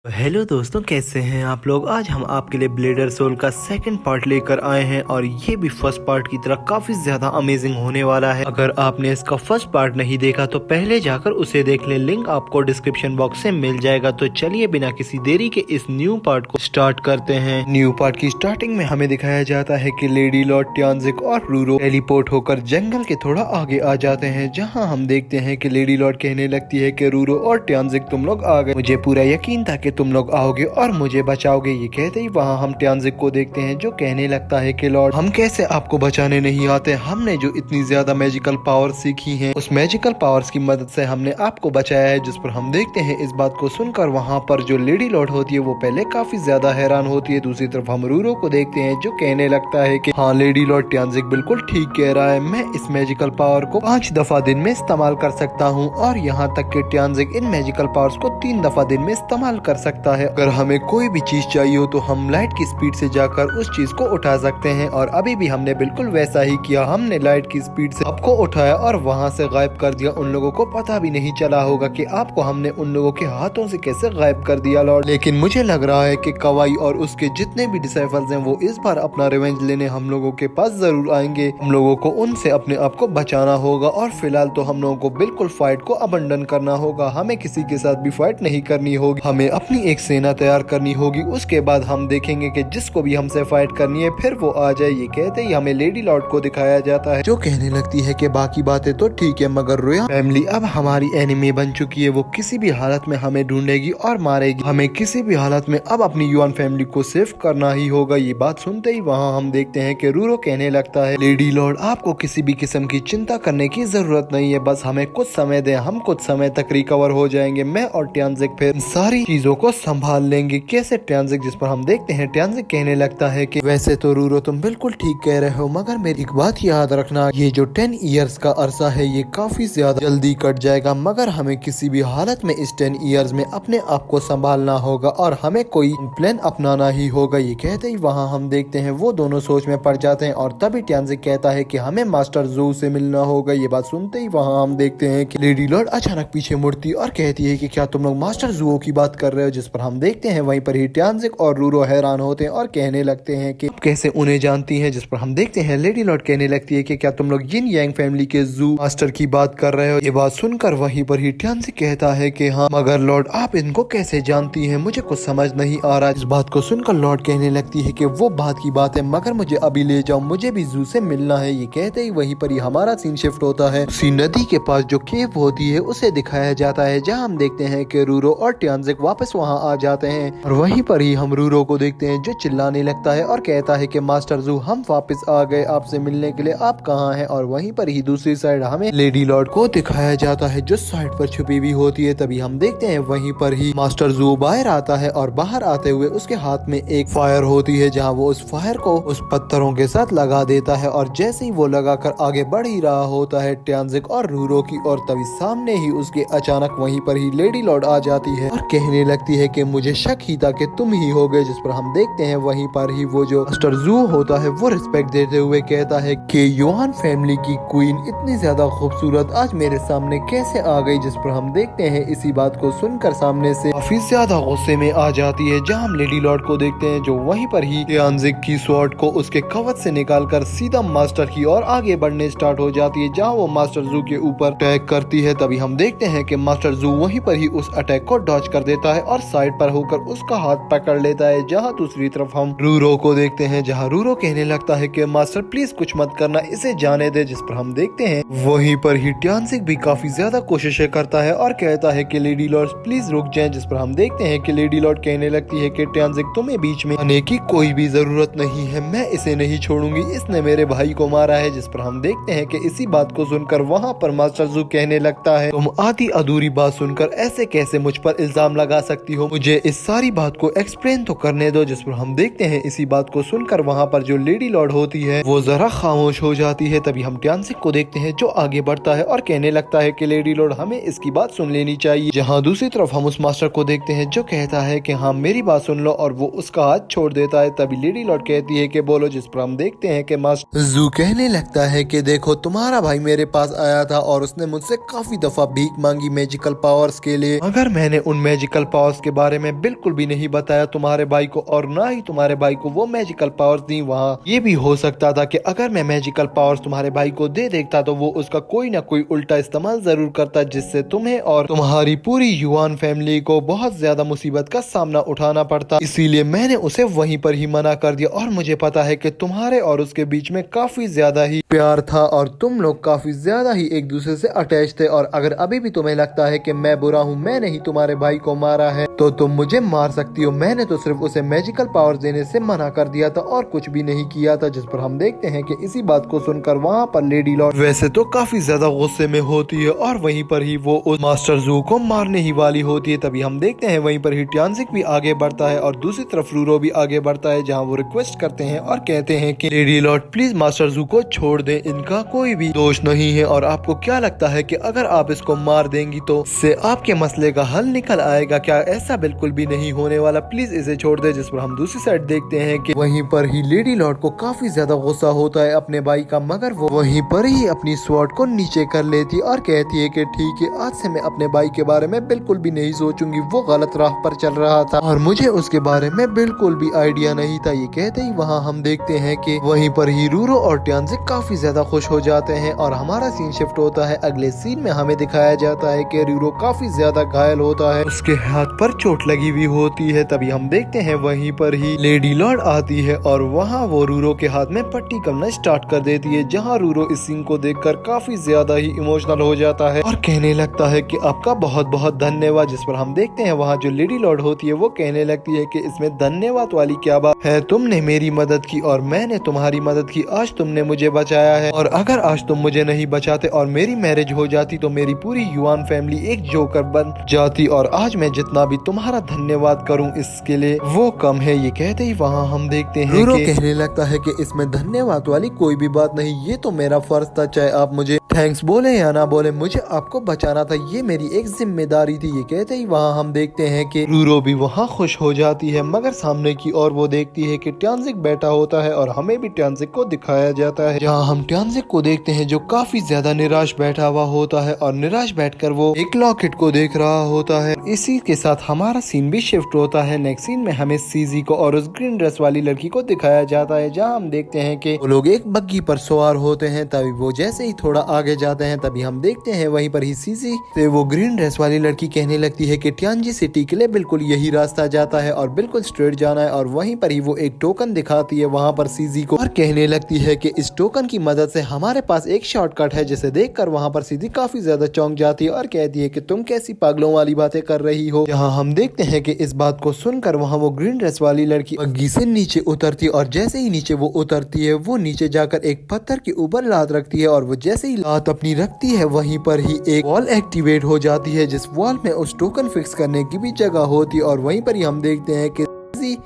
Hello दोस्तों, कैसे हैं आप लोग। आज हम आपके लिए ब्लेडर सोल का सेकंड पार्ट लेकर आए हैं और ये भी फर्स्ट पार्ट की तरह काफी ज्यादा अमेजिंग होने वाला है। अगर आपने इसका फर्स्ट पार्ट नहीं देखा तो पहले जाकर उसे देख लें, लिंक आपको डिस्क्रिप्शन बॉक्स से मिल जाएगा। तो चलिए बिना किसी देरी के इस न्यू पार्ट को स्टार्ट करते हैं। न्यू पार्ट की स्टार्टिंग में हमें दिखाया जाता है कि लेडी लॉर्ड ट्यान्जिक और रूरो टेलीपोर्ट होकर जंगल के थोड़ा आगे आ जाते हैं, जहाँ हम देखते हैं कि लेडी लॉर्ड कहने लगती है कि रूरो और ट्यान्जिक तुम लोग आ गए, मुझे पूरा यकीन था कि तुम लोग आओगे और मुझे बचाओगे। ये कहते ही वहाँ हम ट्यान्जिक को देखते हैं जो कहने लगता है कि लॉर्ड, हम कैसे आपको बचाने नहीं आते, हमने जो इतनी ज्यादा मैजिकल पावर सीखी हैं उस मैजिकल पावर्स की मदद से हमने आपको बचाया है। जिस पर हम देखते हैं इस बात को सुनकर वहाँ पर जो लेडी लॉर्ड होती है वो पहले काफी ज्यादा हैरान होती है। दूसरी तरफ हम रूरो को देखते हैं जो कहने लगता है कि हाँ, लेडी लॉर्ड ट्यान्जिक बिल्कुल ठीक कह रहा है, मैं इस मैजिकल पावर को 5 दफा दिन में इस्तेमाल कर सकता हूँ और यहाँ तक कि ट्यान्जिक इन मैजिकल पावर्स को 3 दफा दिन में इस्तेमाल कर सकता है। अगर हमें कोई भी चीज चाहिए हो तो हम लाइट की स्पीड से जाकर उस चीज को उठा सकते हैं और अभी भी हमने बिल्कुल वैसा ही किया। हमने लाइट की स्पीड से आपको उठाया और वहाँ से गायब कर दिया। उन लोगों को पता भी नहीं चला होगा कि आपको हमने उन लोगों के हाथों से कैसे गायब कर दिया लॉर्ड। लेकिन मुझे लग रहा है कि कवाई और उसके जितने भी डिसाइपल्स हैं वो इस बार अपना रिवेंज लेने हम लोगों के पास जरूर आएंगे। हम लोगों को उनसे अपने आप को बचाना होगा और फिलहाल तो हम लोगों को बिल्कुल फाइट को अबंडन करना होगा। हमें किसी के साथ भी फाइट नहीं करनी होगी, हमें अपनी एक सेना तैयार करनी होगी। उसके बाद हम देखेंगे कि जिसको भी हमसे फाइट करनी है फिर वो आ जाए। ये कहते ही हमें लेडी लॉर्ड को दिखाया जाता है जो कहने लगती है कि बाकी बातें तो ठीक है, मगर रोया फैमिली अब हमारी एनिमी बन चुकी है। वो किसी भी हालत में हमें ढूंढेगी और मारेगी। हमें किसी भी हालत में अब अपनी युआन फैमिली को सेव करना ही होगा। ये बात सुनते ही वहाँ हम देखते हैं कि रूरो कहने लगता है, लेडी लॉर्ड आपको किसी भी किस्म की चिंता करने की जरूरत नहीं है, बस हमें कुछ समय दें, हम कुछ समय तक रिकवर हो जाएंगे। मैं और ट्यान्जिक फिर सारी चीजों को संभाल लेंगे। कैसे ट्यान्जिक, जिस पर हम देखते हैं ट्यान्जिक कहने लगता है कि वैसे तो रूरो तुम बिल्कुल ठीक कह रहे हो, मगर मेरी एक बात याद रखना, ये जो 10 इयर्स का अरसा है ये काफी ज्यादा जल्दी कट जाएगा, मगर हमें किसी भी हालत में इस 10 इयर्स में अपने आप को संभालना होगा और हमें कोई प्लान अपनाना ही होगा। ये कहते ही वहाँ हम देखते हैं वो दोनों सोच में पड़ जाते हैं और तभी ट्यान्जिक कहता है कि हमें मास्टर जू से मिलना होगा। ये बात सुनते ही वहाँ हम देखते हैं कि लेडी लॉर्ड अचानक पीछे मुड़ती और कहती है कि क्या तुम लोग मास्टर जू की बात कर रहे हो। जिस पर हम देखते हैं वहीं पर ही ट्यान्जिक और रूरो हैरान होते हैं और कहने लगते हैं कि कैसे उन्हें जानती हैं। जिस पर हम देखते हैं लेडी लॉर्ड कहने लगती है कि क्या तुम लोग यिन यांग फैमिली के जू मास्टर की बात कर रहे हो। ये बात सुनकर वहीं पर ही ट्यान्जिक कहता है कि हाँ, मगर लॉर्ड आप इनको कैसे जानती हैं, मुझे कुछ समझ नहीं आ रहा। इस बात को सुनकर लॉर्ड कहने लगती है कि वो बात की बात है, मगर मुझे अभी ले जाओ, मुझे भी जू से मिलना है। ये कहते ही वहीं पर ही हमारा सीन शिफ्ट होता है। उसी नदी के पास जो केव होती है उसे दिखाया जाता है, जहाँ हम देखते हैं कि रूरो और ट्यान्जिक वापस वहाँ आ जाते हैं और वहीं पर ही हम रूरो को देखते हैं जो चिल्लाने लगता है और कहता है कि मास्टर जू हम वापस आ गए आपसे मिलने के लिए, आप कहाँ हैं। और वहीं पर ही दूसरी साइड हमें लेडी लॉर्ड को दिखाया जाता है जो साइड पर छुपी हुई होती है। तभी हम देखते हैं वहीं पर ही मास्टर जू बाहर आता है और बाहर आते हुए उसके हाथ में एक फायर होती है, जहाँ वो उस फायर को उस पत्थरों के साथ लगा देता है और जैसे ही वो लगाकर आगे बढ़ ही रहा होता है ट्यान्जिक और रूरो की और तभी सामने ही उसके अचानक वहीं पर ही लेडी लॉर्ड आ जाती है और कहने लगती है कि मुझे शक ही था कि तुम ही हो गए। जिस पर हम देखते हैं वहीं पर ही वो जो मास्टर जू होता है वो रिस्पेक्ट देते हुए कहता है कि युआन फैमिली की क्वीन इतनी ज्यादा खूबसूरत आज मेरे सामने कैसे आ गई। जिस पर हम देखते हैं इसी बात को सुनकर सामने से काफी ज्यादा गुस्से में आ जाती है, जहाँ हम लेडी लॉर्ड को देखते हैं जो वहीं पर ही ट्यान्जिक की स्वॉर्ड को उसके कवच से निकालकर सीधा मास्टर की ओर आगे बढ़ने स्टार्ट हो जाती है, जहाँ वो मास्टर जू के ऊपर अटैक करती है। तभी हम देखते हैं कि मास्टर जू वहीं पर ही उस अटैक को डॉज कर देता है और साइड पर होकर उसका हाथ पकड़ लेता है। जहाँ दूसरी तरफ हम रूरो को देखते हैं, जहाँ रूरो कहने लगता है कि मास्टर प्लीज कुछ मत करना, इसे जाने दे। जिस पर हम देखते हैं वहीं पर ही ट्यान्जिक भी काफी ज्यादा कोशिशें करता है और कहता है कि लेडी लॉर्ड प्लीज रुक जाएं। जिस पर हम देखते हैं कि लेडी लॉर्ड कहने लगती है कि ट्यान्जिक तुम्हें बीच में आने की कोई भी जरूरत नहीं है, मैं इसे नहीं छोड़ूंगी, इसने मेरे भाई को मारा है। जिस पर हम देखते हैं कि इसी बात को सुनकर वहाँ पर मास्टर जू कहने लगता है, तुम आधी अधूरी बात सुनकर ऐसे कैसे मुझ पर इल्जाम लगा सकती हो, मुझे इस सारी बात को एक्सप्लेन तो करने दो। जिस पर हम देखते हैं इसी बात को सुनकर वहाँ पर जो लेडी लॉर्ड होती है वो जरा खामोश हो जाती है। तभी हम ट्यान्जिक को देखते हैं जो आगे बढ़ता है और कहने लगता है कि लेडी लॉर्ड हमें इसकी बात सुन लेनी चाहिए। जहाँ दूसरी तरफ हम उस मास्टर को देखते हैं जो कहता है कि हाँ मेरी बात सुन लो और वो उसका हाथ छोड़ देता है। तभी लेडी लॉर्ड कहती है कि बोलो। जिस पर हम देखते हैं कि मास्टर जू कहने लगता है कि देखो तुम्हारा भाई मेरे पास आया था और उसने मुझसे काफी दफा भीख मांगी मैजिकल पावर्स के लिए, मगर मैंने उन मैजिकल पावर पावर्स के बारे में बिल्कुल भी नहीं बताया तुम्हारे भाई को, और ना ही तुम्हारे भाई को वो मैजिकल पावर्स दी। वहाँ ये भी हो सकता था कि अगर मैं मैजिकल पावर्स तुम्हारे भाई को दे देखता तो वो उसका कोई ना कोई उल्टा इस्तेमाल जरूर करता, जिससे तुम्हें और तुम्हारी पूरी युवान फैमिली को बहुत ज्यादा मुसीबत का सामना उठाना पड़ता। इसीलिए मैंने उसे वहीं पर ही मना कर दिया। और मुझे पता है कि तुम्हारे और उसके बीच में काफी ज्यादा ही प्यार था और तुम लोग काफी ज्यादा ही एक दूसरे से अटैच थे, और अगर अभी भी तुम्हें लगता है कि मैं बुरा हूँ, मैंने ही तुम्हारे भाई को मारा है, तो तुम मुझे मार सकती हो। मैंने तो सिर्फ उसे मैजिकल पावर देने से मना कर दिया था और कुछ भी नहीं किया था। जिस पर हम देखते हैं कि इसी बात को सुनकर वहाँ पर लेडी लॉर्ड वैसे तो काफी ज्यादा गुस्से में होती है और वहीं पर ही वो उस मास्टर जू को मारने ही वाली होती है। तभी हम देखते हैं वहीं पर ही ट्यान्जिक भी आगे बढ़ता है और दूसरी तरफ रूरो भी आगे बढ़ता है, जहाँ वो रिक्वेस्ट करते हैं और कहते हैं कि लेडी लॉर्ड प्लीज मास्टर जू को छोड़ दें, इनका कोई भी दोष नहीं है। और आपको क्या लगता है कि अगर आप इसको मार देंगी तो इससे आपके मसले का हल निकल आएगा क्या? ऐसा बिल्कुल भी नहीं होने वाला, प्लीज इसे छोड़ दे। जिस पर हम दूसरी साइड देखते हैं कि वहीं पर ही लेडी लॉर्ड को काफी ज्यादा गुस्सा होता है अपने भाई का, मगर वो वहीं पर ही अपनी स्वॉर्ड को नीचे कर लेती और कहती है कि ठीक है, आज से मैं अपने भाई के बारे में बिल्कुल भी नहीं सोचूंगी, वो गलत राह पर चल रहा था और मुझे उसके बारे में बिल्कुल भी आइडिया नहीं था। ये कहते ही वहाँ हम देखते हैं कि वहीं पर ही रूरो और ट्यान्जिक काफी ज्यादा खुश हो जाते हैं और हमारा सीन शिफ्ट होता है। अगले सीन में हमें दिखाया जाता है कि रूरो काफी ज्यादा घायल होता है, उसके हाथ पर चोट लगी हुई होती है। तभी हम देखते हैं वहीं पर ही लेडी लॉर्ड आती है और वहाँ वो रूरो के हाथ में पट्टी करना स्टार्ट कर देती है, जहाँ रूरो इस सीन को देखकर काफी ज्यादा ही इमोशनल हो जाता है और कहने लगता है कि आपका बहुत बहुत धन्यवाद। जिस पर हम देखते हैं वहाँ जो लेडी लॉर्ड होती है वो कहने लगती है कि इसमें धन्यवाद वाली क्या बात है, तुमने मेरी मदद की और मैंने तुम्हारी मदद की, आज तुमने मुझे बचाया है, और अगर आज तुम मुझे नहीं बचाते और मेरी मैरिज हो जाती तो मेरी पूरी युवान फैमिली एक जोकर बन जाती, और आज मैं जितना भी तुम्हारा धन्यवाद करूं इसके लिए वो कम है। ये कहते ही वहाँ हम देखते हैं रूरो कहने लगता है कि इसमें धन्यवाद वाली कोई भी बात नहीं, ये तो मेरा फर्ज था, चाहे आप मुझे थैंक्स बोले या ना बोले, मुझे आपको बचाना था, ये मेरी एक जिम्मेदारी थी। ये कहते ही वहाँ हम देखते हैं कि रूरो भी वहाँ खुश हो जाती है, मगर सामने की ओर वो देखती है कि ट्यान्जिक बैठा होता है और हमें भी ट्यान्जिक को दिखाया जाता है, जहाँ हम ट्यान्जिक को देखते हैं जो काफी ज्यादा निराश बैठा हुआ होता है और निराश बैठकर वो एक लॉकेट को देख रहा होता है। इसी के साथ हमारा सीन भी शिफ्ट होता है। नेक्स्ट सीन में हमें सीजी को और उस ग्रीन ड्रेस वाली लड़की को दिखाया जाता है, जहाँ हम देखते हैं कि वो लोग एक बग्गी पर सवार होते हैं। तभी वो जैसे ही थोड़ा आगे जाते हैं तभी हम देखते हैं वहीं पर ही सीजी से वो ग्रीन ड्रेस वाली लड़की कहने लगती है कि ट्यान्जी सिटी के लिए बिल्कुल यही रास्ता जाता है और बिल्कुल स्ट्रेट जाना है, और वहीं पर ही वो एक टोकन दिखाती है वहाँ पर सीजी को और कहने लगती है कि इस टोकन की मदद से हमारे पास एक शॉर्टकट है, जिसे देखकर वहाँ पर सीजी काफी ज्यादा चौंक जाती है और कहती है कि तुम कैसी पागलों वाली बातें कर रही हो। यहाँ हम देखते हैं कि इस बात को सुनकर वहाँ वो ग्रीन ड्रेस वाली लड़की बग्गी से नीचे उतरती है और जैसे ही नीचे वो उतरती है वो नीचे जाकर एक पत्थर के ऊपर लात रखती है, और वो जैसे ही लात अपनी रखती है वहीं पर ही एक वॉल एक्टिवेट हो जाती है, जिस वॉल में उस टोकन फिक्स करने की भी जगह होती है। और वहीं पर ही हम देखते हैं कि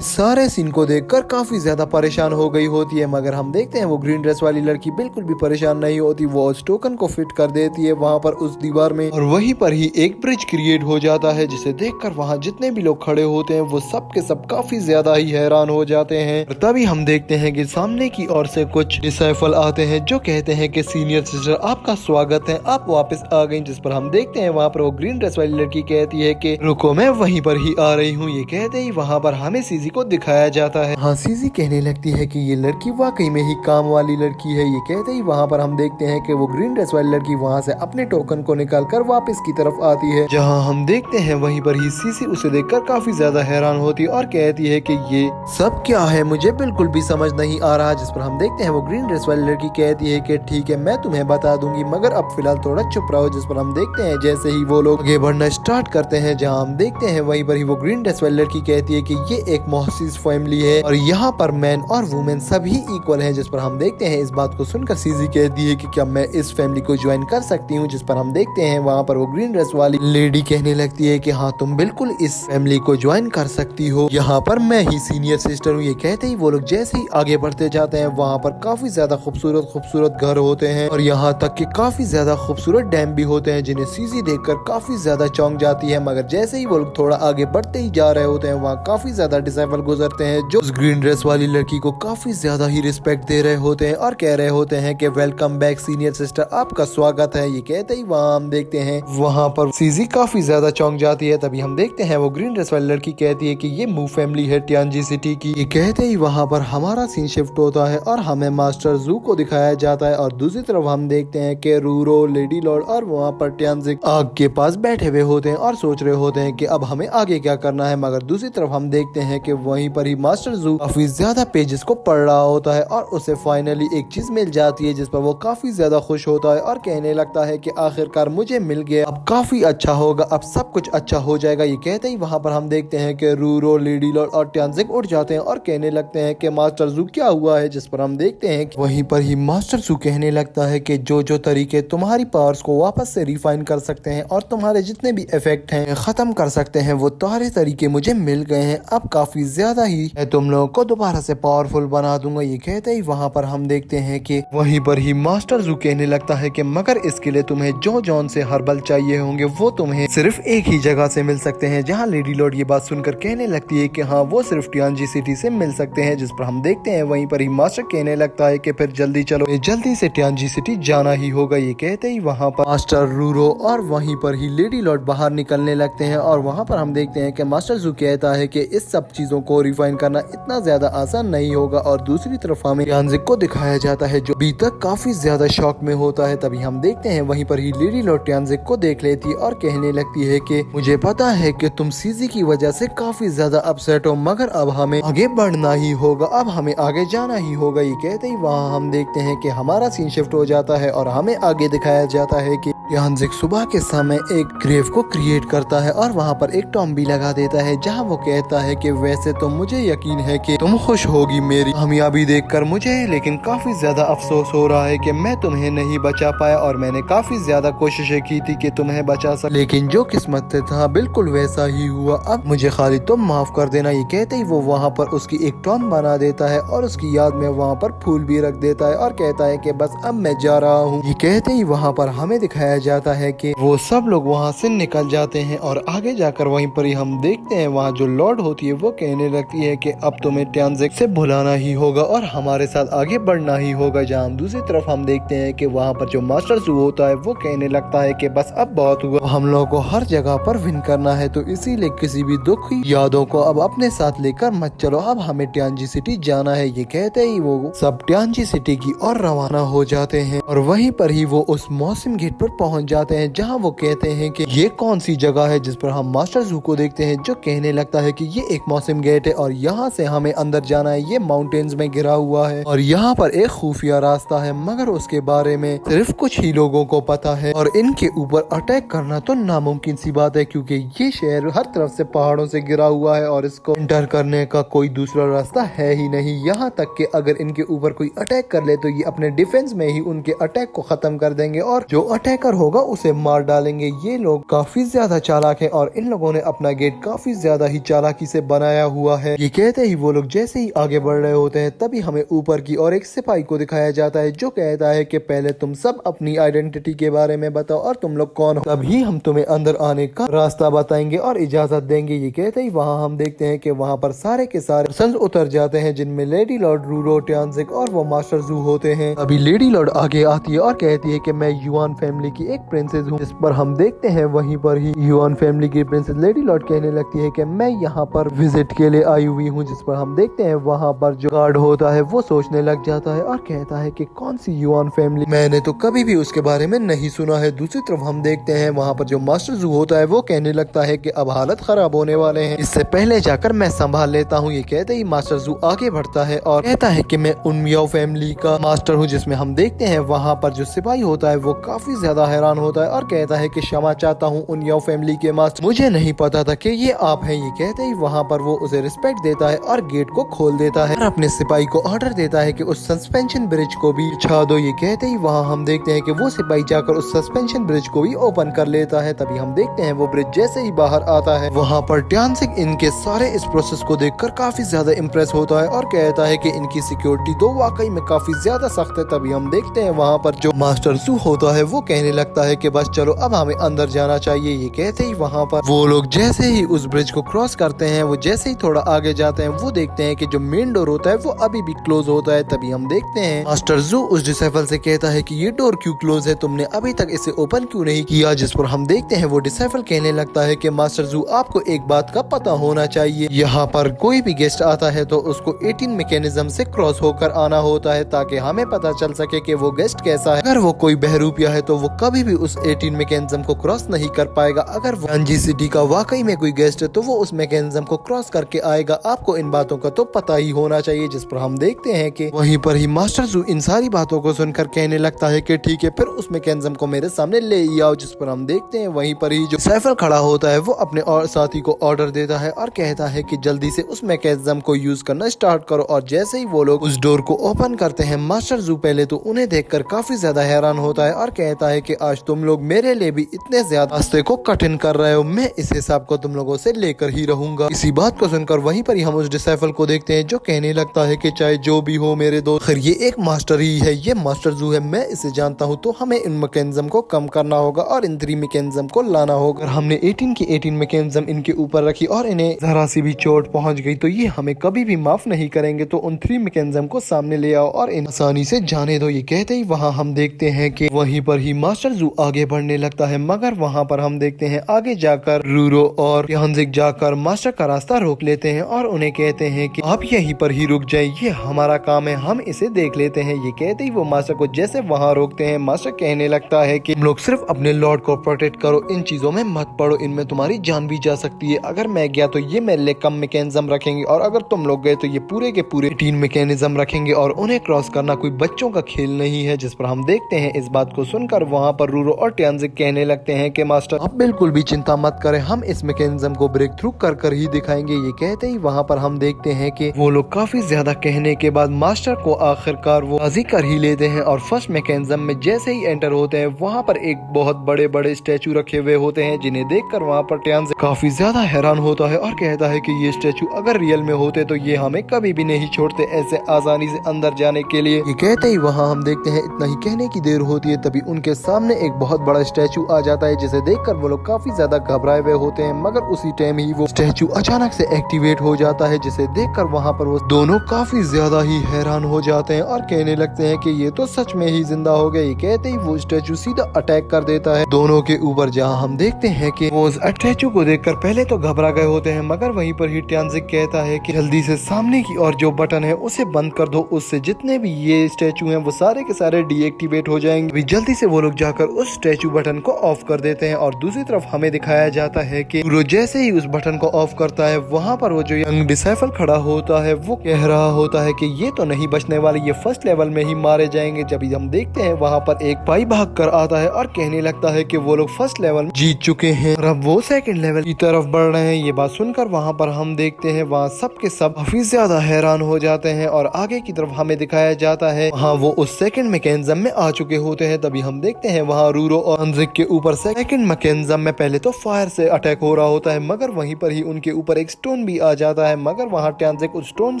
सारे सीन को देखकर काफी ज्यादा परेशान हो गई होती है, मगर हम देखते हैं वो ग्रीन ड्रेस वाली लड़की बिल्कुल भी परेशान नहीं होती, वो उस टोकन को फिट कर देती है वहाँ पर उस दीवार में, और वहीं पर ही एक ब्रिज क्रिएट हो जाता है, जिसे देखकर वहाँ जितने भी लोग खड़े होते हैं वो सब के सब काफी ज्यादा ही हैरान हो जाते हैं। और तभी हम देखते हैं कि सामने की ओर से कुछ डिसाइपल आते हैं जो कहते हैं कि सीनियर सिस्टर आपका स्वागत है, आप वापस आ गई। जिस पर हम देखते हैं वहाँ पर वो ग्रीन ड्रेस वाली लड़की कहती है कि रुको मैं वहीं पर ही आ रही हूँ। ये कहते ही वहाँ पर हमें सीजी को दिखाया जाता है। हाँ, सीजी कहने लगती है कि ये लड़की वाकई में ही काम वाली लड़की है। ये कहते ही वहाँ पर हम देखते हैं कि वो ग्रीन ड्रेस वाली लड़की वहाँ से अपने टोकन को निकालकर वापस की तरफ आती है, जहाँ हम देखते हैं वहीं पर ही सीजी उसे देखकर काफी ज्यादा हैरान होती है और कहती है कि ये सब क्या है, मुझे बिल्कुल भी समझ नहीं आ रहा। जिस पर हम देखते हैं वो ग्रीन ड्रेस वाली लड़की कहती है कि ठीक है मैं तुम्हें बता दूंगी, मगर अब फिलहाल थोड़ा चुप रहो। जिस पर हम देखते हैं जैसे ही वो लोग आगे बढ़ना स्टार्ट करते हैं, जहाँ हम देखते हैं वहीं पर ही वो ग्रीन ड्रेस वाली लड़की कहती है कि ये एक मोहसिस फैमिली है और यहाँ पर मैन और वुमेन सभी इक्वल हैं। जिस पर हम देखते हैं इस बात को सुनकर सीजी कहती है कि क्या मैं इस फैमिली को ज्वाइन कर सकती हूँ। जिस पर हम देखते हैं वहाँ पर वो ग्रीन ड्रेस वाली लेडी कहने लगती है कि हाँ तुम बिल्कुल इस फैमिली को ज्वाइन कर सकती हो, यहाँ पर मैं ही सीनियर सिस्टर हूँ। ये कहते ही वो लोग जैसे ही आगे बढ़ते जाते हैं वहाँ पर काफी ज्यादा खूबसूरत घर होते हैं और यहाँ तक कि काफी ज्यादा खूबसूरत डैम भी होते हैं, जिन्हें सीजी देखकर काफी ज्यादा चौंक जाती है। मगर जैसे ही वो लोग थोड़ा आगे बढ़ते ही जा रहे होते हैं वहाँ काफी ज्यादा ज्यादा डिसाइबल गुजरते हैं जो उस ग्रीन ड्रेस वाली लड़की को काफी ज्यादा ही रिस्पेक्ट दे रहे होते हैं और कह रहे होते हैं कि वेलकम बैक सीनियर सिस्टर, आपका स्वागत है। ये कहते ही वहाँ हम देखते हैं वहाँ पर सीजी काफी ज्यादा चौंक जाती है। तभी हम देखते हैं वो ग्रीन ड्रेस वाली लड़की कहती है कि ये मू फैमिली है टियानजी सिटी की। ये कहते ही वहाँ पर हमारा सीन शिफ्ट होता है और हमें मास्टर जू को दिखाया जाता है और दूसरी तरफ हम देखते हैं कि रूरो, लेडी लॉर्ड और वहाँ पर टियानजिक आग के पास बैठे हुए होते हैं और सोच रहे होते हैं कि अब हमें आगे क्या करना है। मगर दूसरी तरफ हम देखते हैं कि वहीं पर ही मास्टर जू काफी ज्यादा पेजेस को पढ़ रहा होता है और उसे फाइनली एक चीज मिल जाती है जिस पर वो काफी ज्यादा खुश होता है और कहने लगता है कि आखिरकार मुझे मिल गया, अब काफी अच्छा होगा, अब सब कुछ अच्छा हो जाएगा। ये कहते ही वहाँ पर हम देखते हैं कि रूरो, लेडी लॉर्ड और टियानजिक उठ जाते हैं और कहने लगते हैं कि मास्टर जू क्या हुआ है, जिस पर हम देखते हैं कि वहीं पर ही मास्टर जू कहने लगता है कि जो जो तरीके तुम्हारी पावर्स को वापस से रिफाइन कर सकते हैं और तुम्हारे जितने भी इफेक्ट हैं खत्म कर सकते हैं वो सारे तरीके मुझे मिल गए हैं। अब काफी ज्यादा ही मैं तुम लोगों को दोबारा से पावरफुल बना दूंगा। ये कहते ही वहाँ पर हम देखते हैं कि वहीं पर ही मास्टर जू कहने लगता है कि मगर इसके लिए तुम्हें जो जॉन से हर्बल चाहिए होंगे वो तुम्हें सिर्फ एक ही जगह से मिल सकते हैं। जहाँ लेडी लॉर्ड ये बात सुनकर कहने लगती है कि हाँ वो सिर्फ टियानजी सिटी से मिल सकते हैं, जिस पर हम देखते हैं वहीं पर ही मास्टर कहने लगता है कि फिर जल्दी चलो, जल्दी से टियानजी सिटी जाना ही होगा। ये कहते ही वहाँ पर मास्टर रूरो और वहीं पर ही लेडी लॉर्ड बाहर निकलने लगते हैं और वहाँ पर हम देखते हैं कि मास्टर जू कहता है कि इस सब चीजों को रिफाइन करना इतना ज्यादा आसान नहीं होगा और दूसरी तरफ हमें टियानजिक को दिखाया जाता है जो अभी तक काफी ज्यादा शॉक में होता है। तभी हम देखते हैं वहीं पर ही लेडी लॉर्ड टियानजिक को देख लेती है और कहने लगती है कि मुझे पता है कि तुम सीजी की वजह से काफी ज्यादा अपसेट हो, मगर अब हमें आगे बढ़ना ही होगा, अब हमें आगे जाना ही होगा। ये कहते ही वहाँ हम देखते हैं कि हमारा सीन शिफ्ट हो जाता है और हमें आगे दिखाया जाता है कि टियानजिक सुबह के समय एक ग्रेव को क्रिएट करता है और वहाँ पर एक टॉम भी लगा देता है जहाँ वो कहता है कि वैसे तो मुझे यकीन है कि तुम खुश होगी मेरी कामयाबी देखकर मुझे, लेकिन काफी ज्यादा अफसोस हो रहा है कि मैं तुम्हें नहीं बचा पाया और मैंने काफी ज्यादा कोशिशें की थी कि तुम्हें बचा सक, लेकिन जो किस्मत से था बिल्कुल वैसा ही हुआ, अब मुझे खाली तुम माफ कर देना। ये कहते ही वो वहाँ पर उसकी एक टॉम बना देता है और उसकी याद में वहाँ पर फूल भी रख देता है और कहता है कि बस अब मैं जा रहा हूँ। ये कहते ही वहाँ पर हमें दिखाया जाता है कि वो सब लोग वहाँ से निकल जाते हैं और आगे जाकर वहीं पर ही हम देखते हैं वहाँ जो लॉर्ड होती है वो कहने लगती है कि अब तुम्हें टियानजिक से भुलाना ही होगा और हमारे साथ आगे बढ़ना ही होगा। जहाँ दूसरी तरफ हम देखते हैं कि वहाँ पर जो मास्टर जू होता है वो कहने लगता है कि बस अब बहुत हुआ, हम लोगों को हर जगह पर विन करना है, तो इसीलिए किसी भी दुख यादों को अब अपने साथ लेकर मत चलो, अब हमें टियानजी सिटी जाना है। ये कहते ही वो सब टियानजी सिटी की ओर रवाना हो जाते हैं और वहीं पर ही वो उस मौसम गेट पर पहुंच जाते हैं जहां वो कहते हैं कि ये कौन सी जगह है, जिस पर हम मास्टर जू को देखते हैं जो कहने लगता है कि ये एक मौसम गेट है और यहाँ से हमें अंदर जाना है, ये माउंटेन्स में गिरा हुआ है और यहाँ पर एक खुफिया रास्ता है, मगर उसके बारे में सिर्फ कुछ ही लोगों को पता है और इनके ऊपर अटैक करना तो नामुमकिन सी बात है क्योंकि ये शहर हर तरफ से पहाड़ों से गिरा हुआ है और इसको एंटर करने का कोई दूसरा रास्ता है ही नहीं। यहाँ तक कि अगर इनके ऊपर कोई अटैक कर ले तो ये अपने डिफेंस में ही उनके अटैक को खत्म कर देंगे और जो अटैकर होगा उसे मार डालेंगे। ये लोग काफी ज्यादा चालाक है और इन लोगों ने अपना गेट काफी ज्यादा ही चालाकी से बनाया हुआ है। ये कहते ही वो लोग जैसे ही आगे बढ़ रहे होते हैं तभी हमें ऊपर की और एक सिपाही को दिखाया जाता है जो कहता है कि पहले तुम सब अपनी आइडेंटिटी के बारे में बताओ और तुम लोग कौन हो, तभी हम तुम्हें अंदर आने का रास्ता बताएंगे और इजाजत देंगे। ये कहते ही वहाँ हम देखते हैं कि वहाँ पर सारे के सारे पर्सन्स उतर जाते हैं जिनमें लेडी लॉर्ड, रूरो, टियानजिक और वो मास्टर जू होते हैं। अभी लेडी लॉर्ड आगे आती है और कहती है कि मैं युआन फैमिली की एक प्रिंसेस हूँ, जिस पर हम देखते हैं वहीं पर ही युआन फैमिली की प्रिंसेस लेडी लॉर्ड कहने लगती है कि मैं यहाँ पर विजिट के लिए आई हुई हूँ, जिस पर हम देखते हैं वहाँ पर जो गार्ड होता है वो सोचने लग जाता है और कहता है कि कौन सी युआन फैमिली, मैंने तो कभी भी उसके बारे में नहीं सुना है। दूसरी तरफ हम देखते हैं वहाँ पर जो मास्टर जू होता है वो कहने लगता है कि अब हालत खराब होने वाले हैं, इससे पहले जाकर मैं संभाल लेता हूँ। ये कहते ही मास्टर जू आगे बढ़ता है और कहता है कि मैं उन मियाओ फैमिली का मास्टर हूँ, जिसमें हम देखते हैं वहाँ पर जो सिपाही होता है वो काफी ज्यादा हैरान होता है और कहता है कि क्षमा चाहता हूँ उन मियाओ फैमिली के मास्टर, मुझे नहीं पता था कि ये आप हैं। ये कहते ही वहाँ पर वो उसे रिस्पेक्ट देता है और गेट को खोल देता है और अपने सिपाही को ऑर्डर देता है कि उस सस्पेंशन ब्रिज को भी बिछा दो। ये कहते ही वहाँ हम देखते हैं कि वो सिपाही जाकर उस सस्पेंशन ब्रिज को भी ओपन कर लेता है। तभी हम देखते हैं वो ब्रिज जैसे ही बाहर आता है वहाँ पर टियानजिक इनके सारे इस प्रोसेस को देखकर काफी ज्यादा इम्प्रेस होता है और कहता है कि इनकी सिक्योरिटी तो वाकई में काफी ज्यादा सख्त है। तभी हम देखते हैं वहाँ पर जो मास्टर जू होता है वो कहने लगता लगता है कि बस चलो अब हमें अंदर जाना चाहिए। ये कहते ही वहाँ पर वो लोग जैसे ही उस ब्रिज को क्रॉस करते हैं, वो जैसे ही थोड़ा आगे जाते हैं, वो देखते हैं कि जो मेन डोर होता है वो अभी भी क्लोज होता है। तभी हम देखते हैं मास्टर जू उस डिसाइपल से कहता है कि ये डोर क्यों क्लोज है, तुमने अभी तक इसे ओपन क्यों नहीं किया। जिस पर हम देखते हैं वो डिसाइपल कहने लगता है कि मास्टर जू, आपको एक बात का पता होना चाहिए, यहाँ पर कोई भी गेस्ट आता है तो उसको 18 मैकेनिज्म से क्रॉस होकर आना होता है, ताकि हमें पता चल सके कि वो गेस्ट कैसा है। अगर वो कोई बहरूपिया है तो वो कभी भी उस 18 मैकेनिज्म को क्रॉस नहीं कर पाएगा। अगर वो एनजी सिटी का वाकई में कोई गेस्ट है तो वो उस मैकेनिज्म को क्रॉस करके आएगा। आपको इन बातों का तो पता ही होना चाहिए। जिस पर हम देखते हैं कि वहीं पर ही मास्टर जू इन सारी बातों को सुनकर कहने लगता है कि ठीक है, फिर उस मैकेनिज्म को मेरे सामने ले ही आओ। जिस पर हम देखते हैं वहीं पर ही जो सैफर खड़ा होता है वो अपने और साथी को ऑर्डर देता है और कहता है कि जल्दी से उस मैकेनिज्म को यूज करना स्टार्ट करो। और जैसे ही वो लोग उस डोर को ओपन करते हैं, मास्टर जू पहले तो उन्हें देखकर काफी ज्यादा हैरान होता है और कहता है कि आज तुम लोग मेरे लिए भी इतने ज्यादा रास्ते को कठिन कर रहे हो, मैं इस हिसाब को तुम लोगों से लेकर ही रहूंगा। इसी बात को सुनकर वहीं पर ही हम उस डिसाइपल को देखते हैं जो कहने लगता है कि चाहे जो भी हो मेरे दोस्त, खैर ये एक मास्टर ही है, ये मास्टर जू है, मैं इसे जानता हूँ, तो हमें इन मैकेनिज्म को कम करना होगा और इन 3 मैकेनिज्म को लाना होगा। हमने 18 की 18 मैकेनिज्म इनके ऊपर रखी और इन्हें जरा सी भी चोट पहुंच गई तो ये हमें कभी भी माफ नहीं करेंगे। तो उन 3 मैकेनिज्म को सामने ले आओ और इन आसानी से जाने दो। ये कहते ही वहाँ हम देखते हैं कि वहीं पर ही मास्टर जू आगे बढ़ने लगता है, मगर वहाँ पर हम देखते हैं आगे जाकर रूरो और ह्यांजिक जाकर मास्टर का रास्ता रोक लेते हैं और उन्हें कहते हैं कि आप यहीं पर ही रुक जाइए, ये हमारा काम है, हम इसे देख लेते हैं। ये कहते ही वो मास्टर को जैसे वहाँ रोकते हैं, मास्टर कहने लगता है कि तुम लोग सिर्फ अपने लॉर्ड को प्रोटेक्ट करो, इन चीजों में मत पड़ो, इनमें तुम्हारी जान भी जा सकती है। अगर मैं गया तो ये मेरे लिए कम मैकेनिज्म रखेंगे और अगर तुम लोग गए तो ये पूरे के पूरे 18 मैकेनिज्म रखेंगे और उन्हें क्रॉस करना कोई बच्चों का खेल नहीं है। जिस पर हम देखते हैं इस बात को सुनकर वहाँ पर रूरो और ह्यांजिक कहने लगते हैं कि मास्टर आप बिल्कुल भी चिंता मत करें, हम इस मैकेनिज्म को ब्रेक थ्रू कर ही दिखाएंगे। ये कहते ही वहाँ पर हम देखते हैं कि वो लोग काफी ज्यादा कहने के बाद मास्टर को आखिरकार वो राजी कर ही लेते हैं और फर्स्ट मैकेनिज्म में जैसे ही एंटर होते हैं वहाँ पर एक बहुत बड़े बड़े स्टैचू रखे हुए होते हैं, जिन्हें देखकर वहाँ पर ह्यांजिक काफी ज्यादा हैरान होता है और कहता है कि ये स्टैचू अगर रियल में होते तो ये हमें कभी भी नहीं छोड़ते ऐसे आसानी से अंदर जाने के लिए। ये कहते ही वहाँ हम देखते हैं इतना ही कहने की देर होती है, तभी उनके सामने एक बहुत बड़ा स्टैचू आ जाता है, जिसे देखकर वो लोग काफी ज्यादा घबराए हुए होते हैं। मगर उसी टाइम ही वो स्टैचू अचानक से एक्टिवेट हो जाता है, जिसे देखकर वहाँ पर वो दोनों काफी ज्यादा ही हैरान हो जाते हैं और कहने लगते हैं कि ये तो सच में ही जिंदा हो गया। ये कहते ही वो स्टैचू सीधा अटैक कर देता है दोनों के ऊपर, जहाँ हम देखते हैं कि वो उस स्टैचू को देखकर पहले तो घबरा गए होते हैं, मगर वहीं पर ही ह्यांजिक कहता है कि जल्दी से सामने की और जो बटन है उसे बंद कर दो, उससे जितने भी ये स्टैचू हैं वो सारे के सारे डीएक्टिवेट हो जाएंगे। अभी जल्दी से वो लोग जाकर उस स्टैचू बटन को ऑफ कर देते हैं और दूसरी तरफ हमें दिखाया जाता है कि वो जैसे ही उस बटन को ऑफ करता है वहाँ पर वो जो यंग डिसाइपल खड़ा होता है वो कह रहा होता है कि ये तो नहीं बचने वाले, ये फर्स्ट लेवल में ही मारे जाएंगे। जब हम देखते हैं वहाँ पर एक भाई भाग कर आता है और कहने लगता है कि वो लोग फर्स्ट लेवल जीत चुके हैं और अब वो सेकंड लेवल की तरफ बढ़ रहे हैं। ये बात सुनकर वहाँ पर हम देखते हैं वहाँ सब के सब काफी ज्यादा हैरान हो जाते हैं और आगे की तरफ हमें दिखाया जाता है वहाँ वो उस सेकंड मैकेनिज्म में आ चुके होते हैं। तभी हम देखते हैं वहाँ रूरो और ह्यांजिक के ऊपर सेकंड मैकेनिज्म में पहले तो फायर से अटैक हो रहा होता है, मगर वहीं पर ही उनके ऊपर एक स्टोन भी आ जाता है, मगर वहाँ ह्यांजिक उस स्टोन